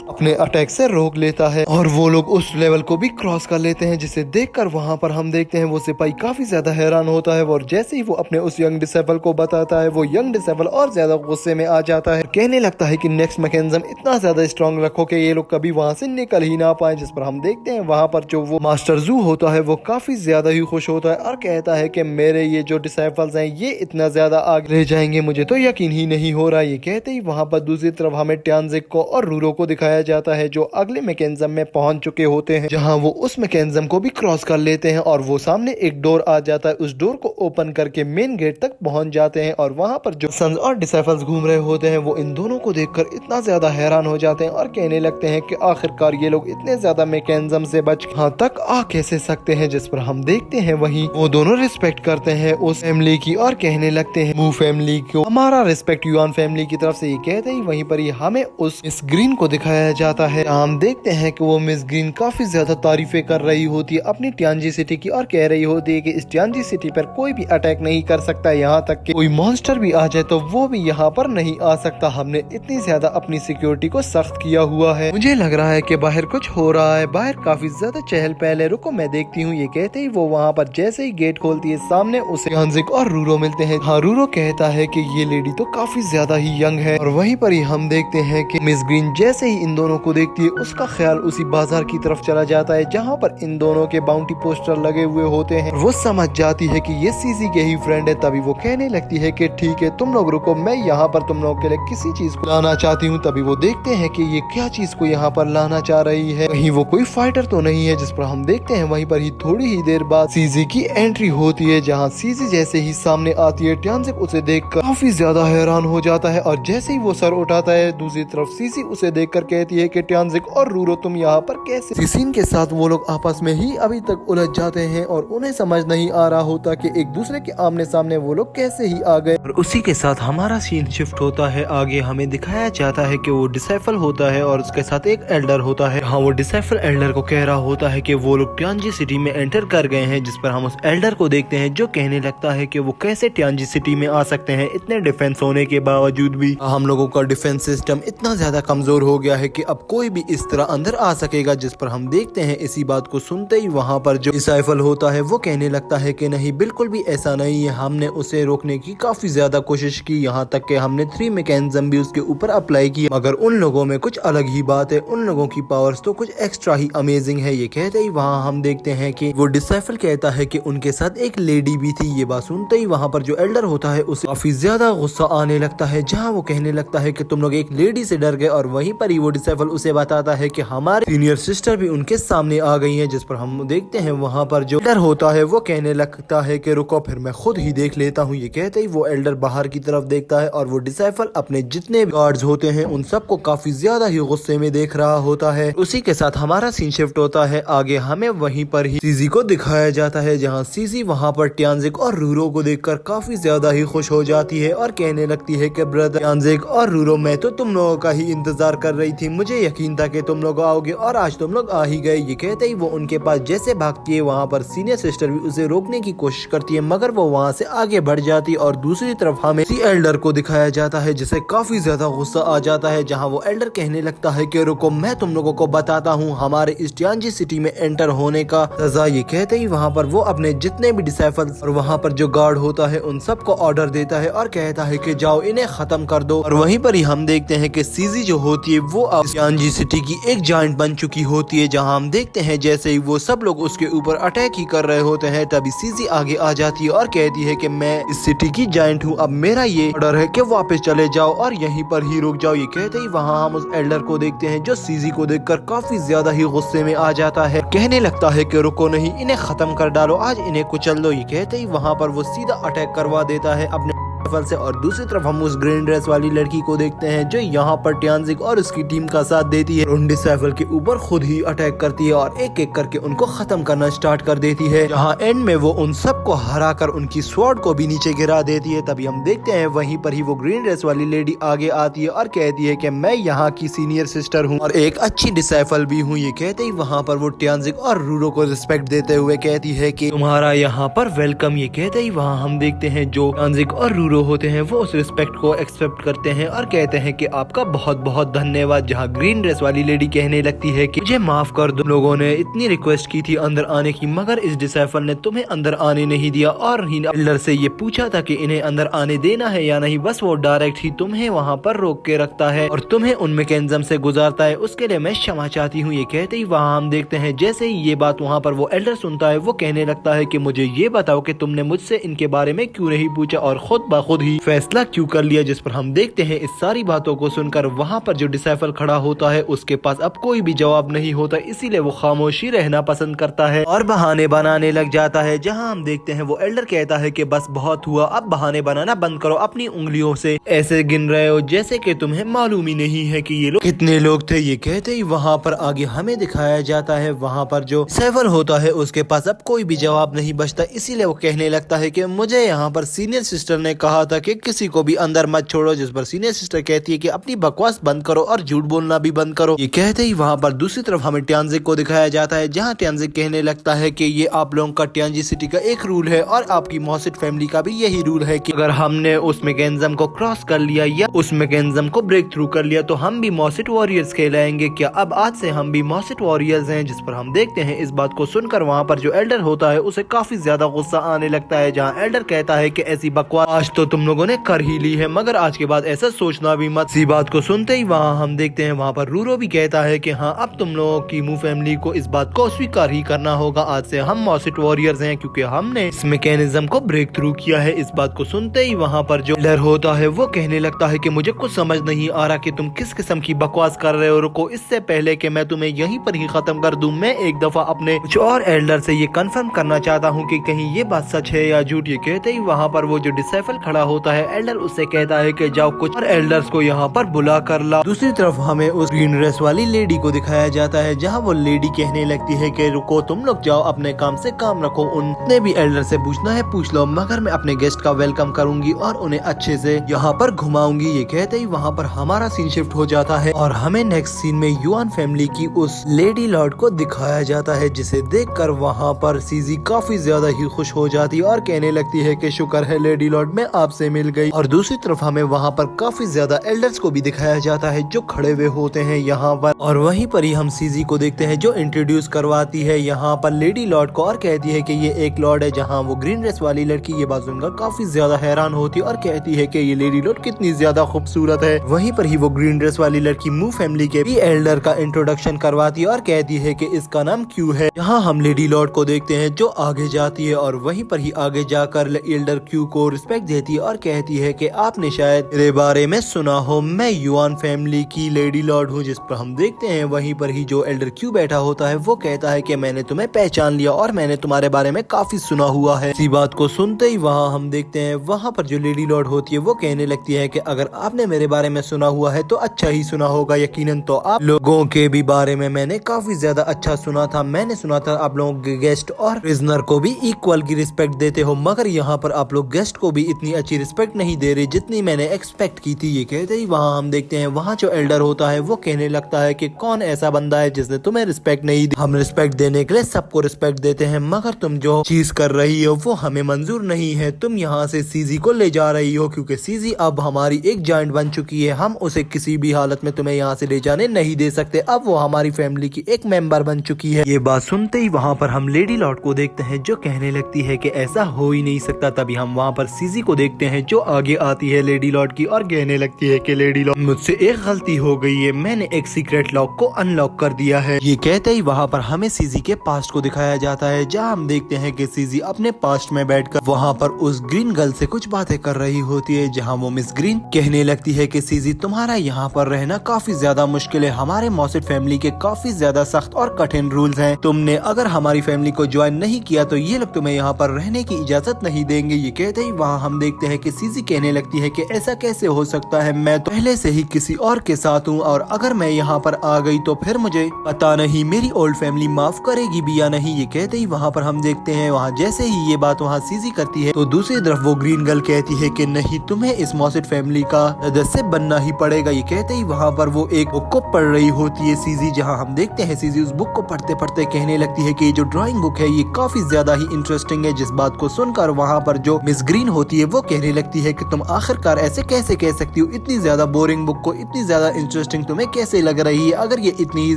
अपने अटैक से रोक लेता है और वो लोग उस लेवल को भी क्रॉस कर लेते हैं, जिसे देखकर वहाँ पर हम देखते हैं वो सिपाही काफी ज्यादा हैरान होता है और जैसे ही वो अपने उस यंग डिसेबल को बताता है वो यंग डिसेबल और ज्यादा गुस्से में आ जाता है, कहने लगता है कि नेक्स्ट मैकेनिज्म इतना ज्यादा स्ट्रॉन्ग रखो कि ये लोग कभी वहाँ से निकल ही ना पाए। जिस पर हम देखते हैं वहाँ पर जो वो मास्टर जू होता है वो काफी ज्यादा ही खुश होता है और कहता है कि मेरे ये जो डिसाइपल्स हैं ये इतना ज्यादा आगे ले जाएंगे, मुझे तो यकीन ही नहीं हो रहा। ये कहते ही वहाँ पर दूसरी तरफ हमें ह्यांजिक को और रूरो को दिखाया जाता है जो अगले मैकेनिज्म में पहुंच चुके होते हैं, जहाँ वो उस मैकेनिज्म को भी क्रॉस कर लेते हैं और वो सामने एक डोर आ जाता है, उस डोर को ओपन करके मेन गेट तक पहुंच जाते हैं और वहाँ पर जो सन्स और डिसाइपल्स घूम रहे होते हैं वो इन दोनों को देखकर इतना ज्यादा हैरान हो जाते हैं और कहने लगते हैं कि आखिरकार ये लोग इतने ज्यादा मैकेनिज्म से बच यहाँ तक आ कैसे सकते हैं। जिस पर हम देखते हैं वहीं वो दोनों रिस्पेक्ट करते हैं उस फैमिली की और कहने लगते हैं मू फैमिली को हमारा रिस्पेक्ट युआन फैमिली की तरफ से। ये कहते ही वहीं पर ही हमें उस मिस ग्रीन को दिखाया जाता है। हम देखते हैं कि वो मिस ग्रीन काफी ज्यादा तारीफें कर रही होती है अपनी टियांजी सिटी की और कह रही होती है कि इस टियांजी सिटी पर कोई भी अटैक नहीं कर सकता, यहाँ तक कि कोई मॉन्स्टर भी आ जाए तो वो भी यहाँ पर नहीं आ सकता। हमने इतनी ज्यादा अपनी सिक्योरिटी को सख्त किया हुआ है, मुझे लग रहा है कि बाहर कुछ हो रहा है, बाहर काफी ज्यादा चहल पहल है, रुको मैं देखती हूँ। ये कहते ही वो वहाँ पर जैसे ही गेट खोलती है सामने उसे टियानजिक और रूरो मिलते हैं। हाँ, रूरो कहता है कि ये लेडी तो काफी ज्यादा ही यंग है और वहीं पर ही हम देखते हैं कि मिस ग्रीन जैसे ही इन दोनों को देखती है उसका ख्याल उसी बाजार की तरफ चला जाता है जहाँ पर इन दोनों के बाउंटी पोस्टर लगे हुए होते हैं। वो समझ जाती है कि ये सीजी के ही फ्रेंड है। तभी वो कहने लगती है कि ठीक है तुम लोग रुको, मैं यहाँ पर तुम लोगों के लिए किसी चीज को लाना चाहती हूँ। तभी वो देखते हैं कि ये क्या चीज को यहाँ पर लाना चाह रही है, कहीं वो कोई फाइटर तो नहीं है। जिस पर हम देखते हैं वहीं पर ही थोड़ी ही देर बाद सीजी की एंट्री होती है, जहाँ सीजी जैसे ही सामने आती है टियानजिक उसे देखकर काफी ज्यादा हैरान हो जाता है और जैसे ही वो सर उठाता है दूसरी तरफ सीसी उसे देखकर कहती है कि टियानजिक और रूरो तुम यहाँ पर कैसे। सीसीन के साथ वो लोग आपस में ही अभी तक उलझ जाते हैं और उन्हें समझ नहीं आ रहा होता कि एक दूसरे के आमने सामने वो लोग कैसे ही आ गए। और उसी के साथ हमारा सीन शिफ्ट होता है आगे। हमें दिखाया जाता है कि वो डिसाइफल होता है और उसके साथ एक एल्डर होता है। हाँ, वो डिसाइफल एल्डर को कह रहा होता है कि वो लोग टियानजी सिटी में एंटर कर गए हैं, जिस पर हम उस एल्डर को देखते हैं जो कहने लगता है कि वो कैसे टियानजी सिटी में आ सकते हैं इतने डिफेंस होने के बावजूद भी। हम लोगों का डिफेंस सिस्टम इतना ज्यादा कमजोर हो गया है कि अब कोई भी इस तरह अंदर आ सकेगा। जिस पर हम देखते हैं इसी बात को सुनते ही वहाँ पर जो डिसाइफल होता है वो कहने लगता है कि नहीं, बिल्कुल भी ऐसा नहीं है, हमने उसे रोकने की काफी ज्यादा कोशिश की, यहाँ तक कि हमने 3 मैकेनिज्म भी उसके ऊपर अप्लाई किया, मगर उन लोगों में कुछ अलग ही बात है, उन लोगों की पावर्स तो कुछ एक्स्ट्रा ही अमेजिंग है। ये कहते ही वहाँ हम देखते हैं कि वो डिसाइफल कहता है कि उनके साथ एक लेडी भी थी। ये बात सुनते ही वहाँ पर जो एल्डर होता है उसे काफी ज्यादा गुस्सा आने लगता है, जहाँ वो कहने लगता है कि तुम लोग एक लेडी से डर गए। और वहीं पर ही वो डिसाइफल उसे बताता है कि हमारे सीनियर सिस्टर भी उनके सामने आ गई है। जिस पर हम देखते हैं वहाँ पर जो एल्डर होता है वो कहने लगता है कि रुको, फिर मैं खुद ही देख लेता हूँ। ये कहते ही वो एल्डर बाहर की तरफ देखता है और वो डिसाइफल अपने जितने गार्ड्स होते हैं उन सबको काफी ज्यादा ही गुस्से में देख रहा होता है। उसी के साथ हमारा सीन शिफ्ट होता है आगे। हमें वहीं पर ही सीजी को दिखाया जाता है, जहाँ सीजी वहाँ पर टियानजिक और रूरो को देखकर काफी ज्यादा ही खुश हो जाती है और कहने लगती है कि ब्रदर टियानजिक और रूरो, मैं तो तुम लोगों का ही इंतजार कर रही थी, मुझे यकीन था कि तुम लोग आओगे और आज तुम लोग आ ही गए। ये कहते ही वो उनके पास जैसे भागती है, वहाँ पर सीनियर सिस्टर भी उसे रोकने की कोशिश करती है, मगर वो वहाँ से आगे बढ़ जाती है। और दूसरी तरफ हमें सी एल्डर को दिखाया जाता है जिसे काफी ज्यादा गुस्सा आ जाता है, जहाँ वो एल्डर कहने लगता है कि रुको, मैं तुम लोगों को बताता हूँ हमारे इस टियानजी सिटी में एंटर होने का सजा। ये कहते ही वहाँ पर वो अपने जितने भी डिसाइफल्स और वहाँ पर जो गार्ड होता है उन सबको ऑर्डर देता है और कहता है कि जाओ इन्हें खत्म कर दो। और वहीं पर ही हम देखते हैं कि सीजी जो होती है वो अब टियानजी सिटी की एक जायंट बन चुकी होती है, जहाँ हम देखते हैं जैसे ही वो सब लोग उसके ऊपर अटैक ही कर रहे होते हैं, तभी सीजी आगे आ जाती है और कहती है कि मैं इस सिटी की जायंट हूँ, अब मेरा ये ऑर्डर है कि वापस चले जाओ और यहीं पर ही रुक जाओ। ये कहते ही वहाँ हम उस एल्डर को देखते हैं जो सीजी को देखकर काफी ज्यादा ही गुस्से में आ जाता है, कहने लगता है कि रुको नहीं, इन्हें खत्म कर डालो, आज इन्हें कुचल दो। ये कहते ही वहाँ पर वो सीधा अटैक करवा देता है अपने से। और दूसरी तरफ हम उस ग्रीन ड्रेस वाली लड़की को देखते हैं जो यहाँ पर टियानजिक और उसकी टीम का साथ देती है, उन डिसाइफल के ऊपर खुद ही अटैक करती है और एक एक करके उनको खत्म करना स्टार्ट कर देती है, जहाँ एंड में वो उन सबको हरा कर उनकी स्वॉर्ड को भी नीचे गिरा देती है। तभी हम देखते हैं वहीं पर ही वो ग्रीन ड्रेस वाली लेडी आगे आती है और कहती है कि मैं यहाँ की सीनियर सिस्टर हूँ और एक अच्छी डिसाइफल भी हूँ। ये कहते ही वहाँ पर वो टियानजिक और रूरो को रिस्पेक्ट देते हुए कहती है कि तुम्हारा यहाँ पर वेलकम। ये कहते ही वहाँ हम देखते हैं जो टियानजिक और रूरो होते हैं वो उस रिस्पेक्ट को एक्सेप्ट करते हैं और कहते हैं कि आपका बहुत बहुत धन्यवाद। जहाँ ग्रीन ड्रेस वाली लेडी कहने लगती है कि मुझे माफ कर दो, लोगों ने इतनी रिक्वेस्ट की थी अंदर आने की, मगर इस डिसाइफल ने तुम्हें अंदर आने नहीं दिया और एल्डर से ये पूछा था कि इन्हें अंदर आने देना है या नहीं, बस वो डायरेक्ट ही तुम्हें वहाँ पर रोक के रखता है और तुम्हें उन मैकेनिज्म से गुजारता है, उसके लिए मैं क्षमा चाहती हूँ। ये कहते ही वहाँ हम देखते हैं जैसे ही ये बात वहाँ पर वो एल्डर सुनता है वो कहने लगता है कि मुझे ये बताओ कि तुमने मुझसे इनके बारे में क्यों नहीं पूछा और खुद ब खुद ही फैसला क्यों कर लिया। जिस पर हम देखते हैं इस सारी बातों को सुनकर वहाँ पर जो डिसाइफल खड़ा होता है उसके पास अब कोई भी जवाब नहीं होता, इसीलिए वो खामोशी रहना पसंद करता है और बहाने बनाने लग जाता है। जहाँ हम देखते हैं वो एल्डर कहता है कि बस बहुत हुआ, अब बहाने बनाना बंद करो, अपनी उंगलियों से ऐसे गिन रहे हो जैसे कि तुम्हें मालूम ही नहीं है कि ये लोग कितने लोग थे। ये कहते ही वहाँ पर आगे हमें दिखाया जाता है वहाँ पर जो डिसाइफल होता है उसके पास अब कोई भी जवाब नहीं बचता, इसीलिए वो कहने लगता है कि मुझे यहाँ पर सीनियर सिस्टर ने कहा था कि किसी को भी अंदर मत छोड़ो, जिस पर सीनियर सिस्टर कहती है कि अपनी बकवास बंद करो और झूठ बोलना भी बंद करो। ये कहते ही वहाँ पर दूसरी तरफ हमें ट्यानजिक को दिखाया जाता है, जहाँ ट्यानजिक कहने लगता है कि ये आप लोगों का ट्यानजी सिटी का एक रूल है और आपकी मॉसिट फैमिली का भी यही रूल है कि अगर हमने उस मैकेनिज्म को क्रॉस कर लिया या उस मैकेनिज्म को ब्रेक थ्रू कर लिया तो हम भी मॉसिट वॉरियर्स कहलाएंगे। क्या अब आज से हम भी मॉसिट वॉरियर्स हैं? जिस पर हम देखते हैं इस बात को सुनकर वहाँ पर जो एल्डर होता है उसे काफी ज्यादा गुस्सा आने लगता है, जहाँ एल्डर कहता है कि ऐसी बकवास आज तो तुम लोगों ने कर ही ली है, मगर आज के बाद ऐसा सोचना भी मत। इसी बात को सुनते ही वहाँ हम देखते हैं वहाँ पर रूरो भी कहता है कि हाँ अब तुम लोगों की मू फैमिली को इस बात को स्वीकार ही करना होगा, आज से हम मॉसिट वॉरियर्स हैं क्योंकि हमने इस मैकेनिज्म को ब्रेक थ्रू किया है। इस बात को सुनते ही वहाँ पर जो एल्डर होता है वो कहने लगता है कि मुझे कुछ समझ नहीं आ रहा कि तुम किस किस्म की बकवास कर रहे हो। रुको, इससे पहले कि मैं तुम्हें यहीं पर ही खत्म कर दूं, मैं एक दफा अपने कुछ और एल्डर से ये कंफर्म करना चाहता हूँ कि कहीं ये बात सच है या झूठ। ये कहते ही वहाँ पर वो जो डिसाइपल खड़ा होता है एल्डर उससे कहता है कि जाओ कुछ और एल्डर्स को यहाँ पर बुला कर ला। दूसरी तरफ हमें उस ग्रीन ड्रेस वाली लेडी को दिखाया जाता है, जहाँ वो लेडी कहने लगती है कि रुको, तुम लोग जाओ अपने काम से काम रखो, उनने भी एल्डर से पूछना है पूछ लो, मगर मैं अपने गेस्ट का वेलकम करूंगी और उन्हें अच्छे से यहाँ पर घुमाऊंगी। ये कहते ही वहाँ पर हमारा सीन शिफ्ट हो जाता है और हमें नेक्स्ट सीन में युआन फैमिली की उस लेडी लॉर्ड को दिखाया जाता है, जिसे देखकर वहाँ पर सीजी काफी ज्यादा ही खुश हो जाती है और कहने लगती है कि शुक्र है लेडी लॉर्ड मैं आपसे मिल गई। और दूसरी तरफ हमें वहाँ पर काफी ज्यादा एल्डर्स को भी दिखाया जाता है जो खड़े हुए होते हैं यहाँ पर, और वहीं पर ही हम सीजी को देखते हैं जो इंट्रोड्यूस करवाती है यहाँ पर लेडी लॉर्ड को और कहती है कि ये एक लॉर्ड है। जहाँ वो ग्रीन ड्रेस वाली लड़की ये बात सुनकर काफी ज्यादा हैरान होती है और कहती है कि ये लेडी लॉर्ड कितनी ज्यादा खूबसूरत है। वहीं पर ही वो ग्रीन ड्रेस वाली लड़की मू फैमिली के भी एल्डर का इंट्रोडक्शन करवाती है और कहती है कि इसका नाम क्यू है। यहाँ हम लेडी लॉर्ड को देखते हैं जो आगे जाती है और वहीं पर ही आगे जाकर एल्डर क्यू को रिस्पेक्ट देती है और कहती है कि आपने शायद मेरे बारे में सुना हो, मैं युआन फैमिली की लेडी लॉर्ड हूँ। जिस पर हम देखते हैं वहीं पर ही जो एल्डर क्यू बैठा होता है वो कहता है कि मैंने तुम्हें पहचान लिया और मैंने तुम्हारे बारे में काफी सुना हुआ है। इसी बात को सुनते ही वहाँ हम देखते हैं वहाँ पर जो लेडी लॉर्ड होती है वो कहने लगती है कि अगर आपने मेरे बारे में सुना हुआ है तो अच्छा ही सुना होगा, यकीनन तो आप लोगों के भी बारे में मैंने काफी ज्यादा अच्छा सुना था। मैंने सुना था आप लोग गेस्ट और प्रिजनर को भी इक्वल की रिस्पेक्ट देते हो, मगर यहाँ पर आप लोग गेस्ट को भी इतनी अच्छी रिस्पेक्ट नहीं दे रहे जितनी मैंने एक्सपेक्ट की थी। ये कहते ही वहाँ हम देखते हैं वहाँ जो एल्डर होता है वो कहने लगता है कि कौन ऐसा बंदा है जिसने तुम्हें रिस्पेक्ट नहीं दी। हम रिस्पेक्ट देने के लिए सबको रिस्पेक्ट देते हैं, मगर तुम जो चीज कर रही हो वो हमें मंजूर नहीं है। तुम यहाँ से सीजी को ले जा रही हो क्योंकि सीजी अब हमारी एक जॉइंट बन चुकी है, हम उसे किसी भी हालत में तुम्हें यहाँ से ले जाने नहीं दे सकते, अब वो हमारी फैमिली की एक मेंबर बन चुकी है। ये बात सुनते ही वहाँ पर हम लेडी लॉर्ड को देखते हैं जो कहने लगती है कि ऐसा हो ही नहीं सकता। तभी हम वहाँ पर सीजी को देखते हैं जो आगे आती है लेडी लॉर्ड की और कहने लगती है कि लेडी लॉर्ड मुझसे एक गलती हो गई है, मैंने एक सीक्रेट लॉक को अनलॉक कर दिया है। ये कहते ही वहाँ पर हमें सीजी के पास्ट को दिखाया जाता है, जहाँ हम देखते हैं कि सीजी अपने पास्ट में बैठकर वहाँ पर उस ग्रीन गर्ल से कुछ बातें कर रही होती है, जहाँ वो मिस ग्रीन कहने लगती है कि सीजी तुम्हारा यहाँ पर रहना काफी ज्यादा मुश्किल है, हमारे मॉसिट फैमिली के काफी ज्यादा सख्त और कठिन रूल्स हैं, तुमने अगर हमारी फैमिली को ज्वाइन नहीं किया तो ये लोग तुम्हें यहाँ पर रहने की इजाजत नहीं देंगे। ये कहते ही वहाँ हम देखते हैं कि सीजी कहने लगती है कि ऐसा कैसे हो सकता है, मैं तो पहले से ही किसी और के साथ हूँ और अगर मैं यहाँ पर आ गई तो फिर मुझे पता नहीं मेरी ओल्ड फैमिली माफ करेगी भी या नहीं। ये कहते ही वहाँ पर हम देखते हैं वहाँ जैसे ही ये बात वहाँ सीजी करती है तो दूसरी तरफ वो ग्रीन गर्ल कहती है कि नहीं, तुम्हें इस मॉसिट फैमिली का सदस्य बनना ही पड़ेगा। ये कहते ही वहाँ पर वो एक बुक को पढ़ रही होती है सीजी, जहाँ हम देखते हैं सीजी उस बुक को पढ़ते पढ़ते कहने लगती है कि जो ड्राइंग बुक है ये काफी ज्यादा ही इंटरेस्टिंग है। जिस बात को सुनकर वहाँ पर जो मिस ग्रीन होती है वो कहने लगती है कि तुम आखिरकार ऐसे कैसे कह सकती हो, इतनी ज्यादा बोरिंग बुक को इतनी ज्यादा इंटरेस्टिंग तुम्हें कैसे लग रही है, अगर ये इतनी ही